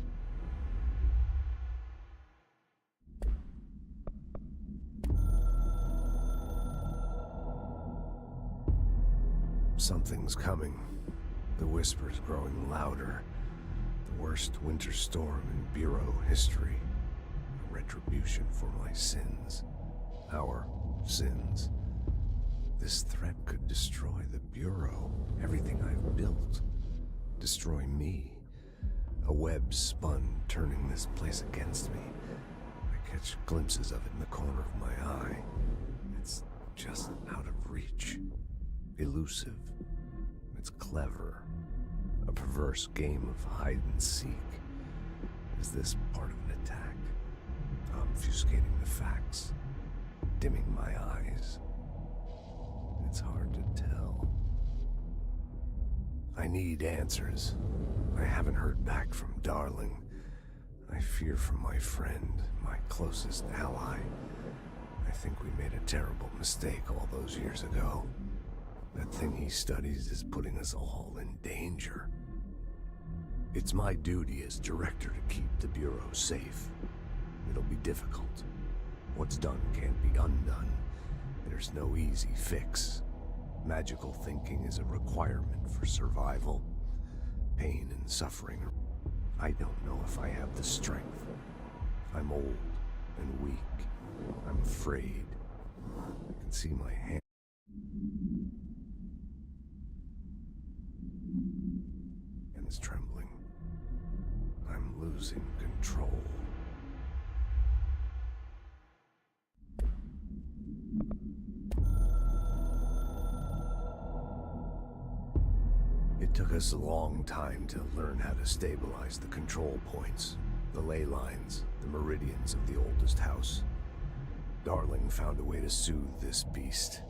Something's coming. The whispers growing louder. The worst winter storm in Bureau history. A retribution for my sins. Our sins. This threat could destroy the Bureau. Everything I've built. Destroy me. A web spun, turning this place against me. I catch glimpses of it in the corner of my eye. It's just out of reach. Elusive. It's clever. A perverse game of hide and seek. Is this part of an attack? Obfuscating the facts. Dimming my eyes. It's hard to tell. I need answers. I haven't heard back from Darling. I fear for my friend, my closest ally. I think we made a terrible mistake all those years ago. That thing he studies is putting us all in danger. It's my duty as director to keep the Bureau safe. It'll be difficult. What's done can't be undone. There's no easy fix. Magical thinking is a requirement for survival. Pain and suffering. I don't know if I have the strength. I'm old and weak. I'm afraid. I can see my hand. Hands trembling. I'm losing control. It took us a long time to learn how to stabilize the control points, the ley lines, the meridians of the oldest house. Darling found a way to soothe this beast.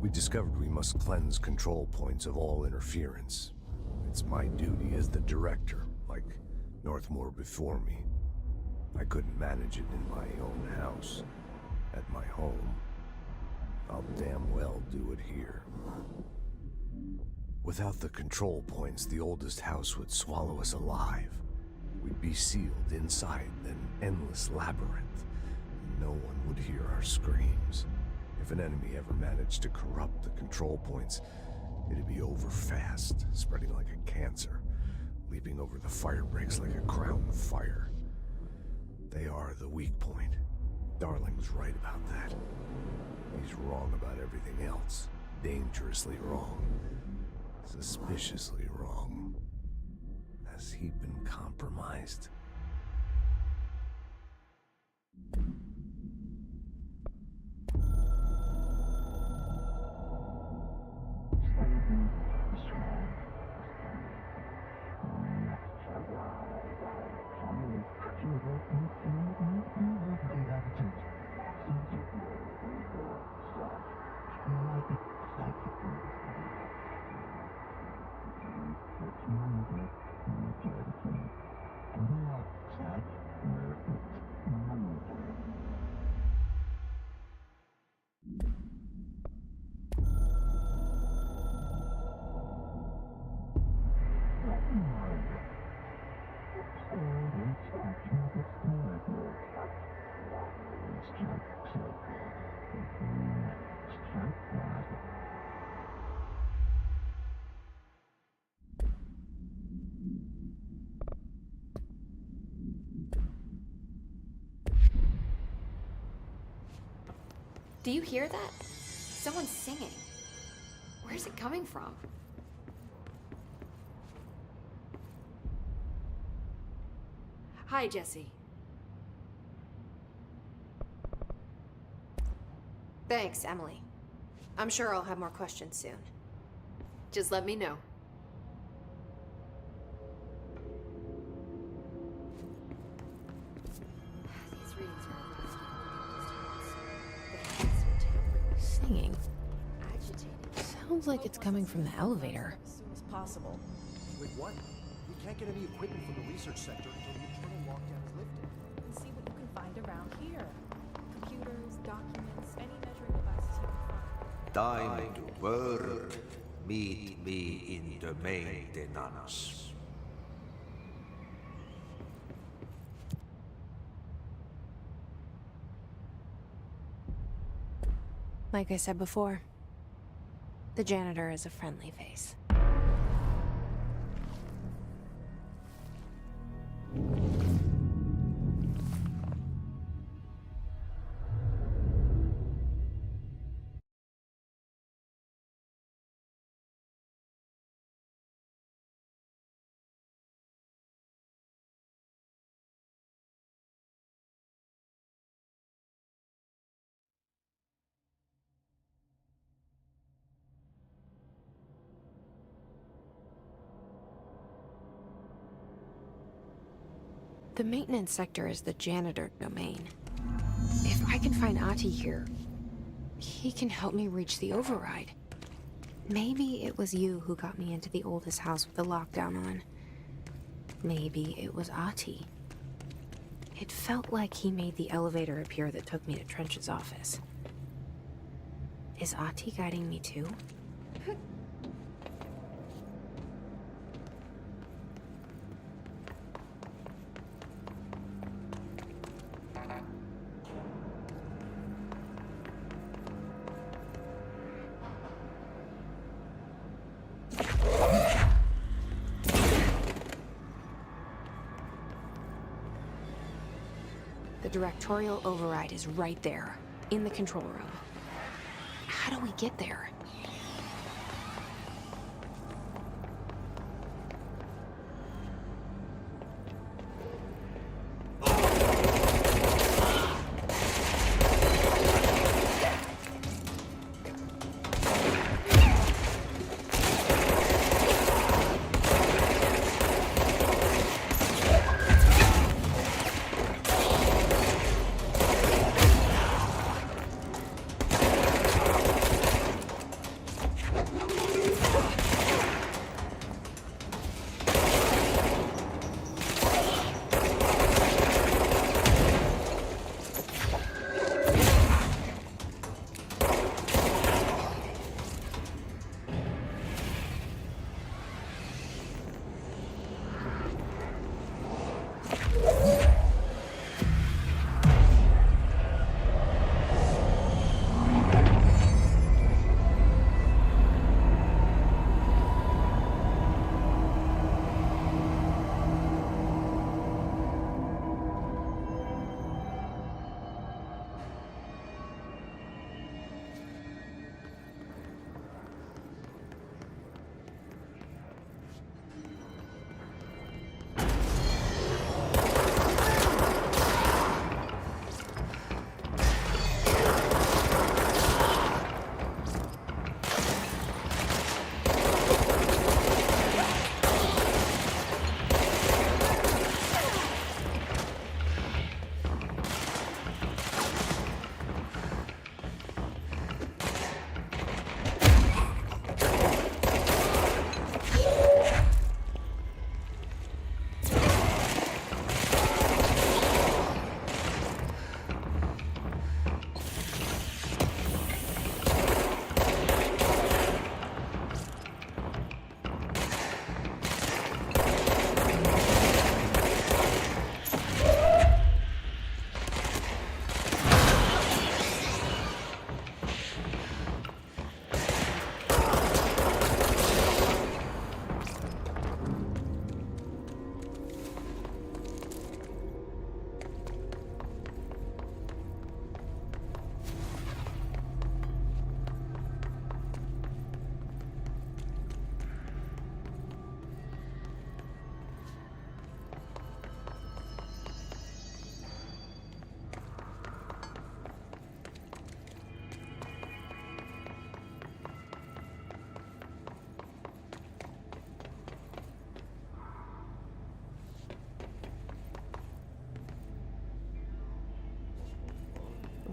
We discovered we must cleanse control points of all interference. It's my duty as the director, like Northmore before me. I couldn't manage it in my own house, at my home. I'll damn well do it here. Without the control points, the oldest house would swallow us alive. We'd be sealed inside an endless labyrinth. No one would hear our screams. If an enemy ever managed to corrupt the control points, it'd be over fast, spreading like a cancer, leaping over the fire breaks like a crown of fire. They are the weak point. Darling's right about that. He's wrong about everything else. Dangerously wrong. Suspiciously wrong. Has he been compromised? Do you hear that? Someone's singing. Where's it coming from? Hi, Jesse. Thanks, Emily. I'm sure I'll have more questions soon. Just let me know. These readings are Singing. agitated. Sounds like it's coming from the elevator. As soon as possible. Wait, what? We can't get any equipment from the research sector until the internal lockdown is lifted. And see what you can find around here. Computers, documents, any measuring devices you can find. Time to work. Meet me in the maintenance. Like I said before, the janitor is a friendly face. The maintenance sector is the janitor domain. If I can find Ahti here, he can help me reach the override. Maybe it was you who got me into the oldest house with the lockdown on. Maybe it was Ahti. It felt like he made the elevator appear that took me to Trench's office. Is Ahti guiding me too? The directorial override is right there, in the control room. How do we get there?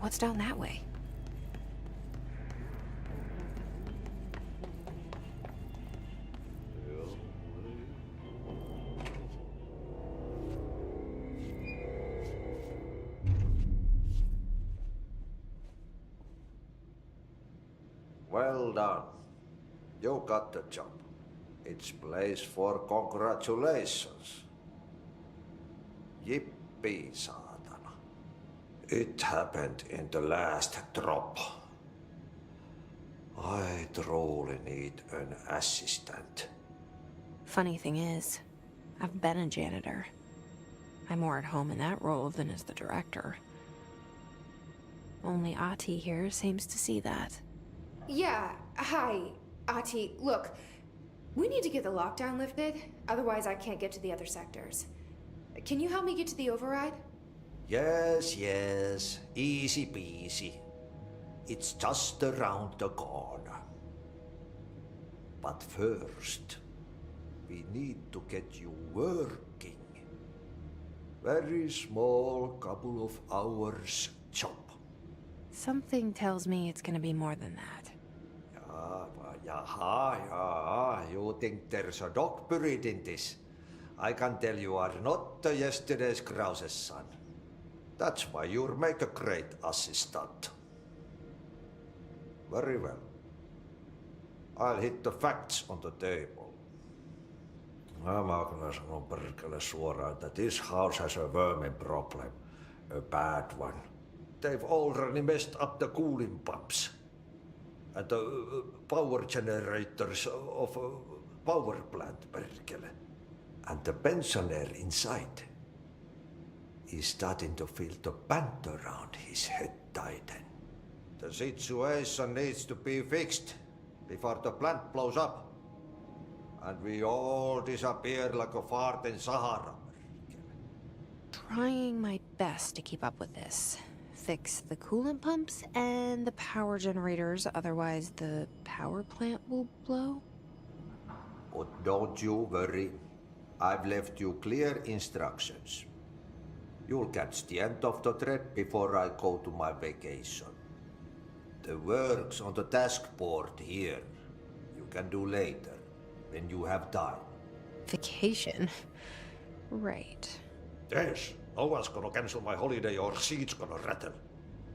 What's down that way? Well done. You got the job. It's place for congratulations. Yippee, saatana. It happened in the last drop. I truly need an assistant. Funny thing is, I've been a janitor. I'm more at home in that role than as the director. Only Ahti here seems to see that. Yeah, hi, Ahti. Look, we need to get the lockdown lifted, otherwise I can't get to the other sectors. Can you help me get to the override? Yes, easy peasy. It's just around the corner. But first, we need to get you working. Very small, couple of hours job. Something tells me it's gonna be more than that. Jaha, you think there's a dog buried in this? I can tell you are not yesterday's Krause's son. That's why you'll make a great assistant. Very well. I'll hit the facts on the table. Mä kyllä sanon perkele suoraan, että this house has a vermin problem. A bad one. They've already messed up the cooling pumps. And the power generators of a power plant, perkele. And the pensioner inside is starting to feel the band around his head tighten. The situation needs to be fixed before the plant blows up. And we all disappear like a fart in Sahara. Trying my best to keep up with this. Fix the coolant pumps and the power generators, otherwise the power plant will blow. But don't you worry. I've left you clear instructions. You'll catch the end of the thread before I go to my vacation. The work's on the task board here. You can do later, when you have time. Vacation? Right. Yes, no one's gonna cancel my holiday or seat's gonna rattle.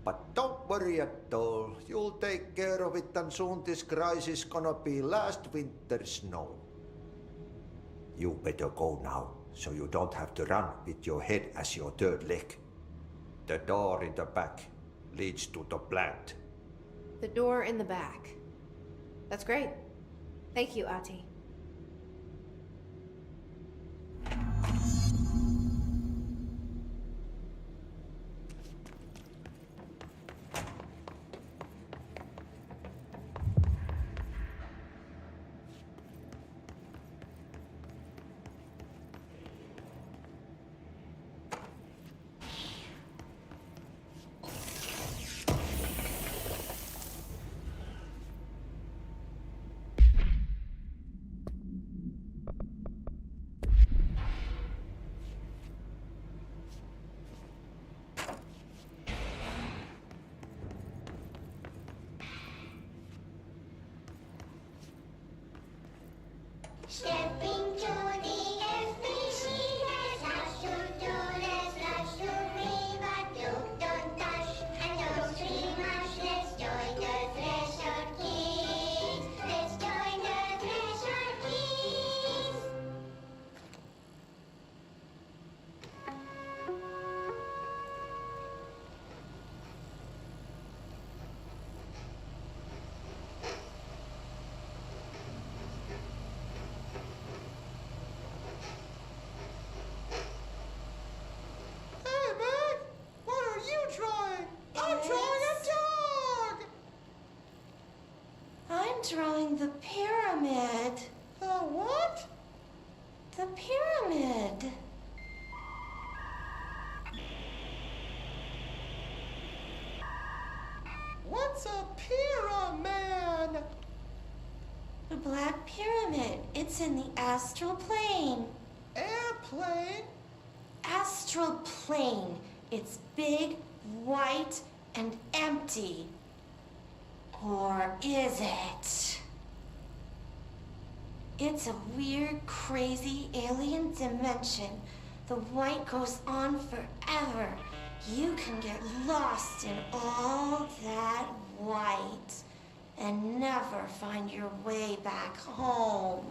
But don't worry at all. You'll take care of it and soon this crisis gonna be last winter's snow. You better go now, so you don't have to run with your head as your third leg. The door in the back leads to the plant. The door in the back. That's great. Thank you, Ati. Stepping to the FBC, there's lots to do, there's lots to read, but you don't touch and don't scream much. Let's join the Thresher Kids. Let's join the Thresher Kids. Drawing the pyramid. The what? The pyramid. What's a pyramid? The Black Pyramid. It's in the astral plane. Airplane? Astral plane. It's big, white, and empty. Or is it? It's a weird, crazy alien dimension. The white goes on forever. You can get lost in all that white and never find your way back home.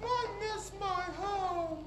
I miss my home.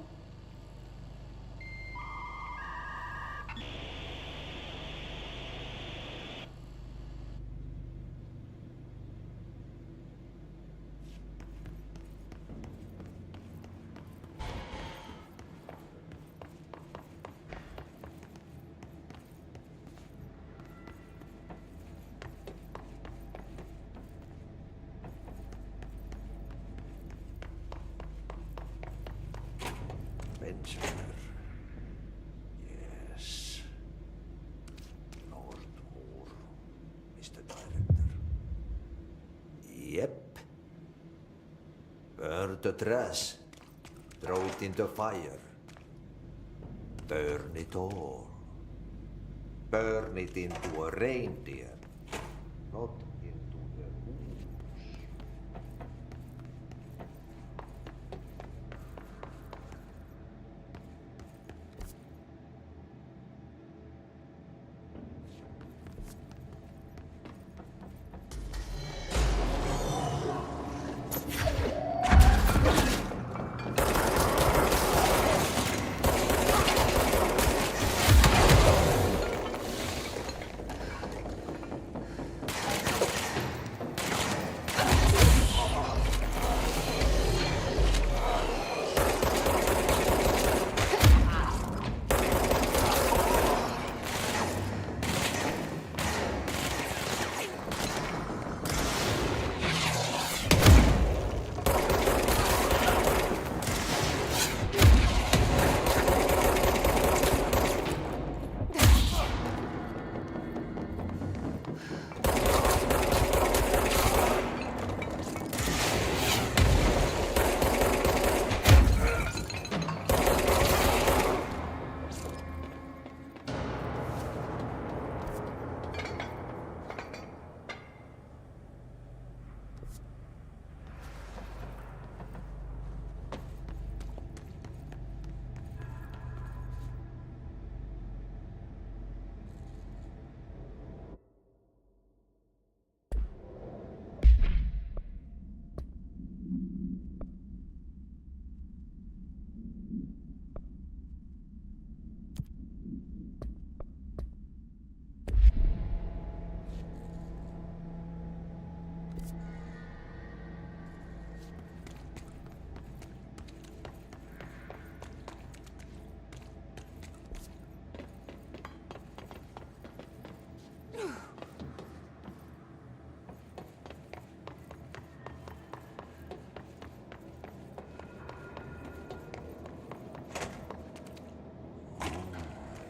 Pensioner. Yes. Northmoor. Mr. Director. Yep. Burn the trash. throw it into fire. Burn it all. Burn it into a reindeer, not into the moose.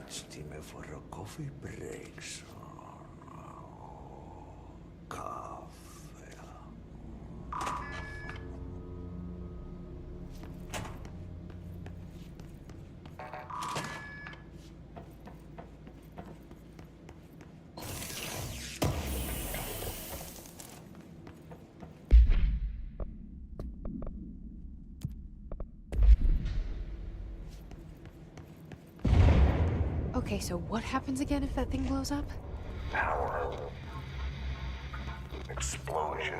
It's time for a coffee break, son. Coffee. Okay, so what happens again if that thing blows up? Power. Explosion.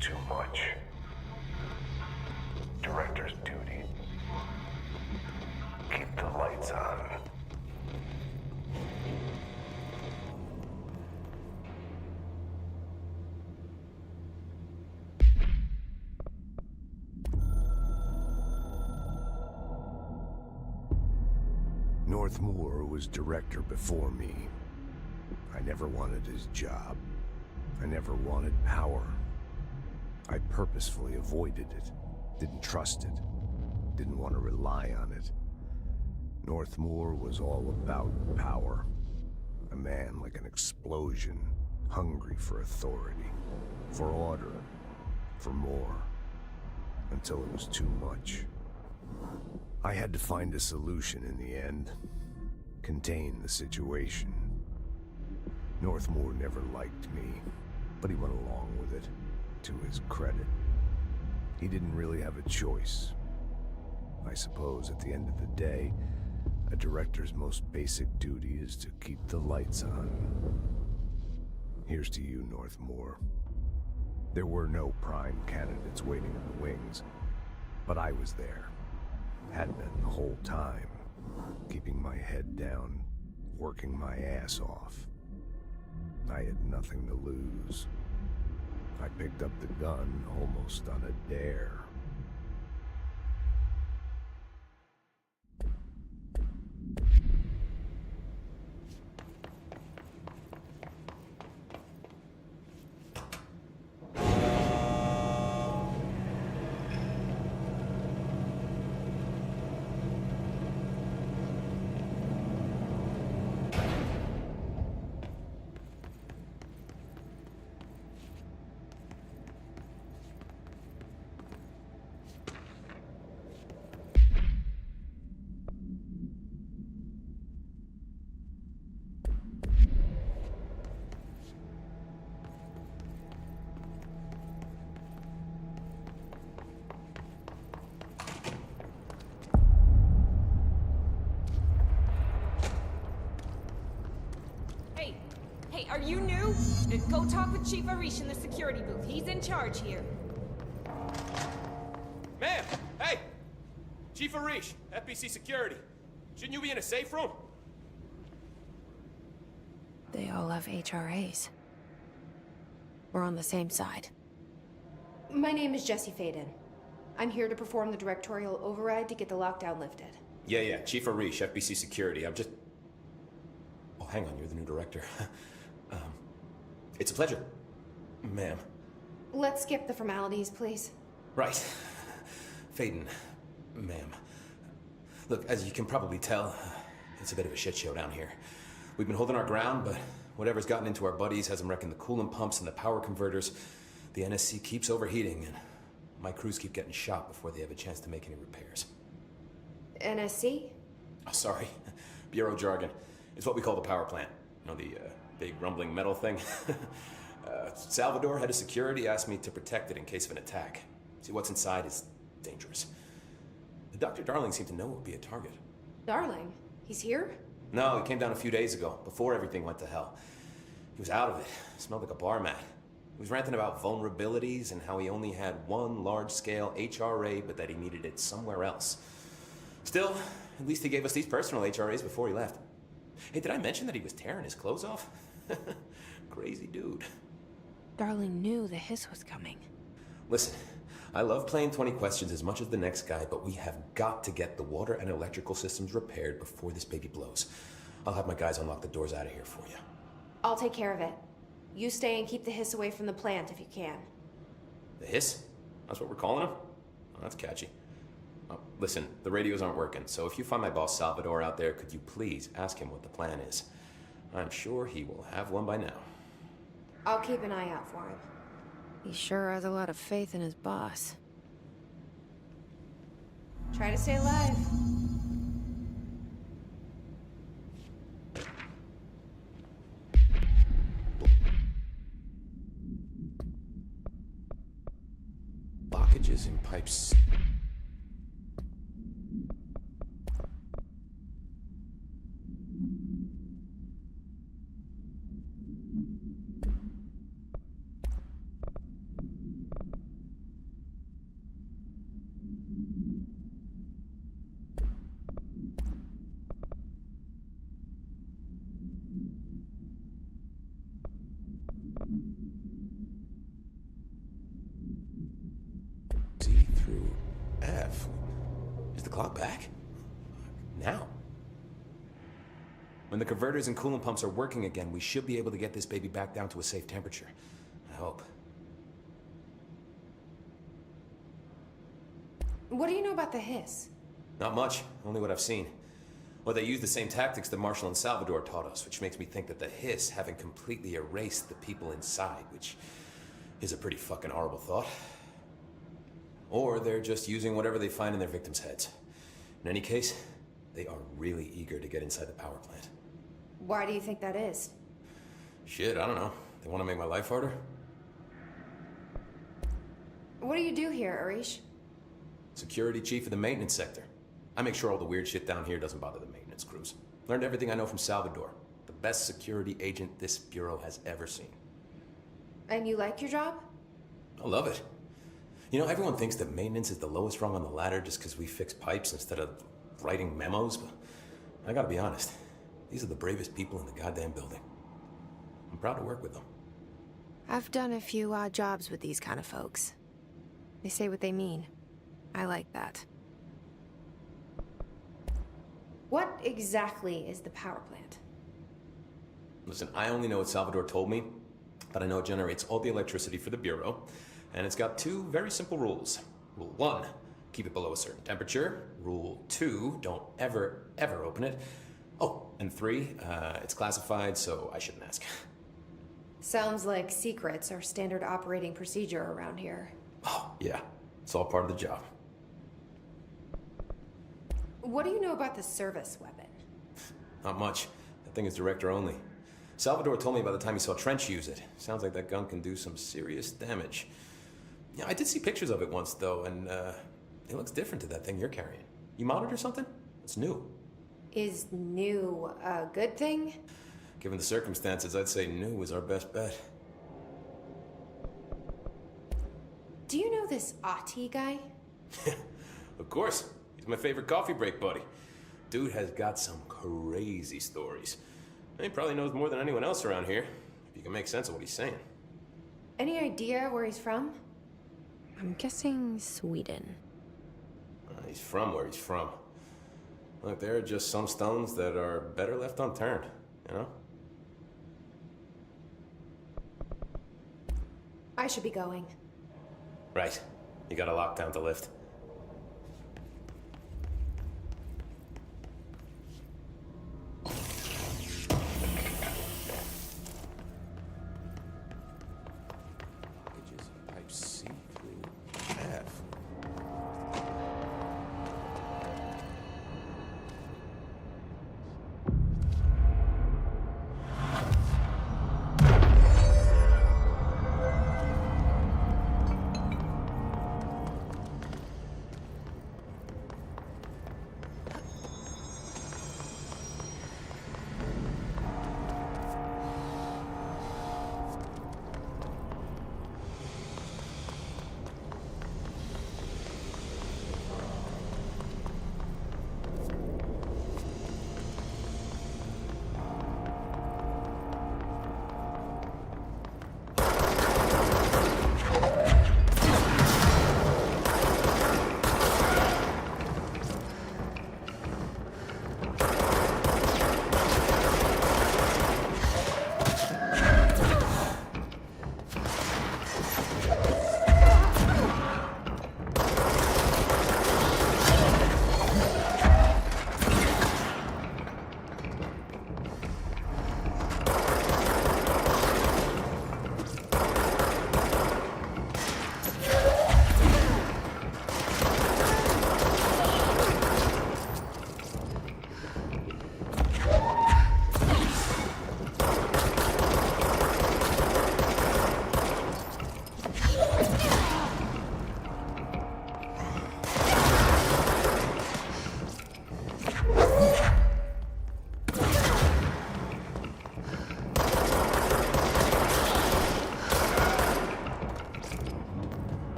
Too much. Director's duty. Keep the lights on. Northmoor was director before me. I never wanted his job. I never wanted power. I purposefully avoided it, didn't trust it, didn't want to rely on it. Northmoor was all about power. A man like an explosion, hungry for authority, for order, for more, until it was too much. I had to find a solution in the end. Contain the situation. Northmoor never liked me, but he went along with it, to his credit. He didn't really have a choice. I suppose at the end of the day, a director's most basic duty is to keep the lights on. Here's to you, Northmoor. There were no prime candidates waiting in the wings, but I was there. Had been the whole time, keeping my head down, working my ass off. I had nothing to lose. I picked up the gun almost on a dare. you new? Go talk with Chief Arish in the security booth. He's in charge here. Ma'am! Hey! Chief Arish, FBC Security. Shouldn't you be in a safe room? They all have HRAs. We're on the same side. My name is Jesse Faden. I'm here to perform the directorial override to get the lockdown lifted. Yeah, Chief Arish, FBC Security. I'm just... Oh, hang on, you're the new director. It's a pleasure, ma'am. Let's skip the formalities, please. Right. Faden, ma'am. Look, as you can probably tell, it's a bit of a shit show down here. We've been holding our ground, but whatever's gotten into our buddies has them wrecking the coolant pumps and the power converters. The NSC keeps overheating, and my crews keep getting shot before they have a chance to make any repairs. NSC? Oh, sorry. Bureau jargon. It's what we call the power plant. You know, the big rumbling metal thing? Salvador, head of security, asked me to protect it in case of an attack. See, what's inside is dangerous. Dr. Darling seemed to know it would be a target. Darling? He's here? No, he came down a few days ago, before everything went to hell. He was out of it. Smelled like a bar mat. He was ranting about vulnerabilities and how he only had one large-scale HRA, but that he needed it somewhere else. Still, at least he gave us these personal HRAs before he left. Hey, did I mention that he was tearing his clothes off? Crazy dude. Darling knew the hiss was coming. Listen, I love playing 20 questions as much as the next guy, but we have got to get the water and electrical systems repaired before this baby blows. I'll have my guys unlock the doors out of here for you. I'll take care of it. You stay and keep the hiss away from the plant if you can. The hiss? That's what we're calling him? Oh, that's catchy. Oh, listen, the radios aren't working, so if you find my boss Salvador out there, could you please ask him what the plan is? I'm sure he will have one by now. I'll keep an eye out for him. He sure has a lot of faith in his boss. Try to stay alive. Blockages in pipes. C through F. Is the clock back? Now. When the converters and coolant pumps are working again, we should be able to get this baby back down to a safe temperature. I hope. What do you know about the hiss? Not much, only what I've seen. Well, they use the same tactics that Marshall and Salvador taught us, which makes me think that the hiss haven't completely erased the people inside, which is a pretty fucking horrible thought. Or they're just using whatever they find in their victims' heads. In any case, they are really eager to get inside the power plant. Why do you think that is? Shit, I don't know. They want to make my life harder? What do you do here, Arish? Security chief of the maintenance sector. I make sure all the weird shit down here doesn't bother the maintenance crews. Learned everything I know from Salvador. The best security agent this bureau has ever seen. And you like your job? I love it. You know, everyone thinks that maintenance is the lowest rung on the ladder just because we fix pipes instead of writing memos, but I gotta be honest. These are the bravest people in the goddamn building. I'm proud to work with them. I've done a few odd jobs with these kind of folks. They say what they mean. I like that. What exactly is the power plant? Listen, I only know what Salvador told me, but I know it generates all the electricity for the Bureau, and it's got two very simple rules. Rule 1, keep it below a certain temperature. Rule 2, don't ever open it. Oh, and 3, it's classified, so I shouldn't ask. Sounds like secrets are standard operating procedure around here. Oh, yeah. It's all part of the job. What do you know about the service weapon? Not much. That thing is director only. Salvador told me by the time he saw Trench use it. Sounds like that gun can do some serious damage. Yeah, I did see pictures of it once, though, and it looks different to that thing you're carrying. You modded or something? It's new. Is new a good thing? Given the circumstances, I'd say new was our best bet. Do you know this Ati guy? Of course. He's my favorite coffee break buddy. Dude has got some crazy stories. And he probably knows more than anyone else around here, if you can make sense of what he's saying. Any idea where he's from? I'm guessing Sweden. He's from where he's from. Look, there are just some stones that are better left unturned, you know? I should be going. Right. You got a lockdown to lift. Edges of pipe C through F.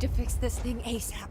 need to fix this thing ASAP.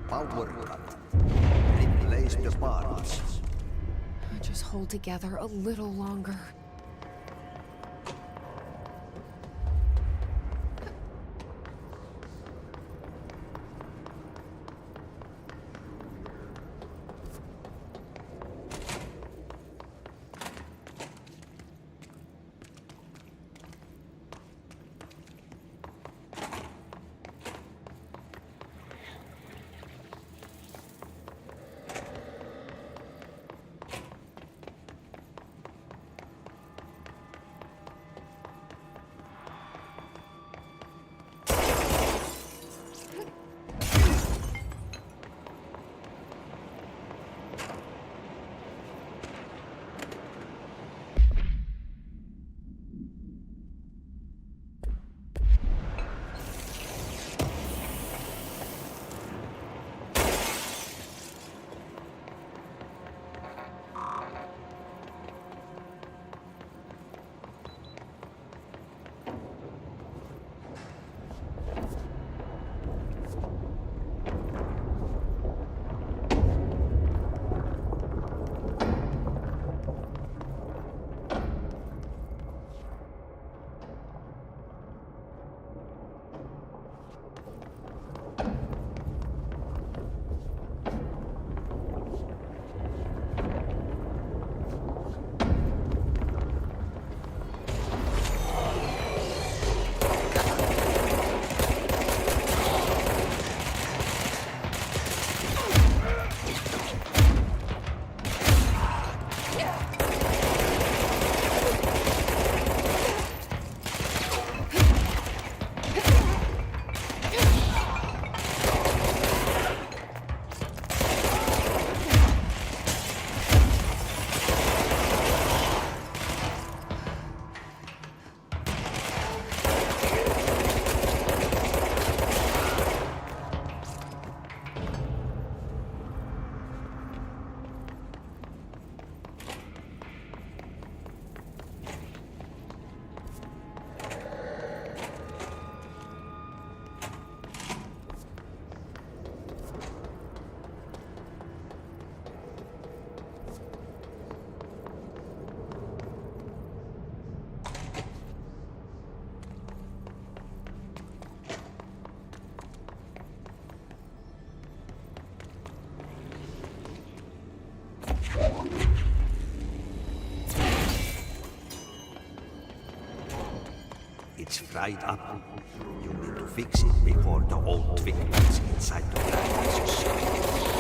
Power cut. Replace the parts. Just hold together a little longer. It's fried up. You need to fix it before the old twig melts inside the plant.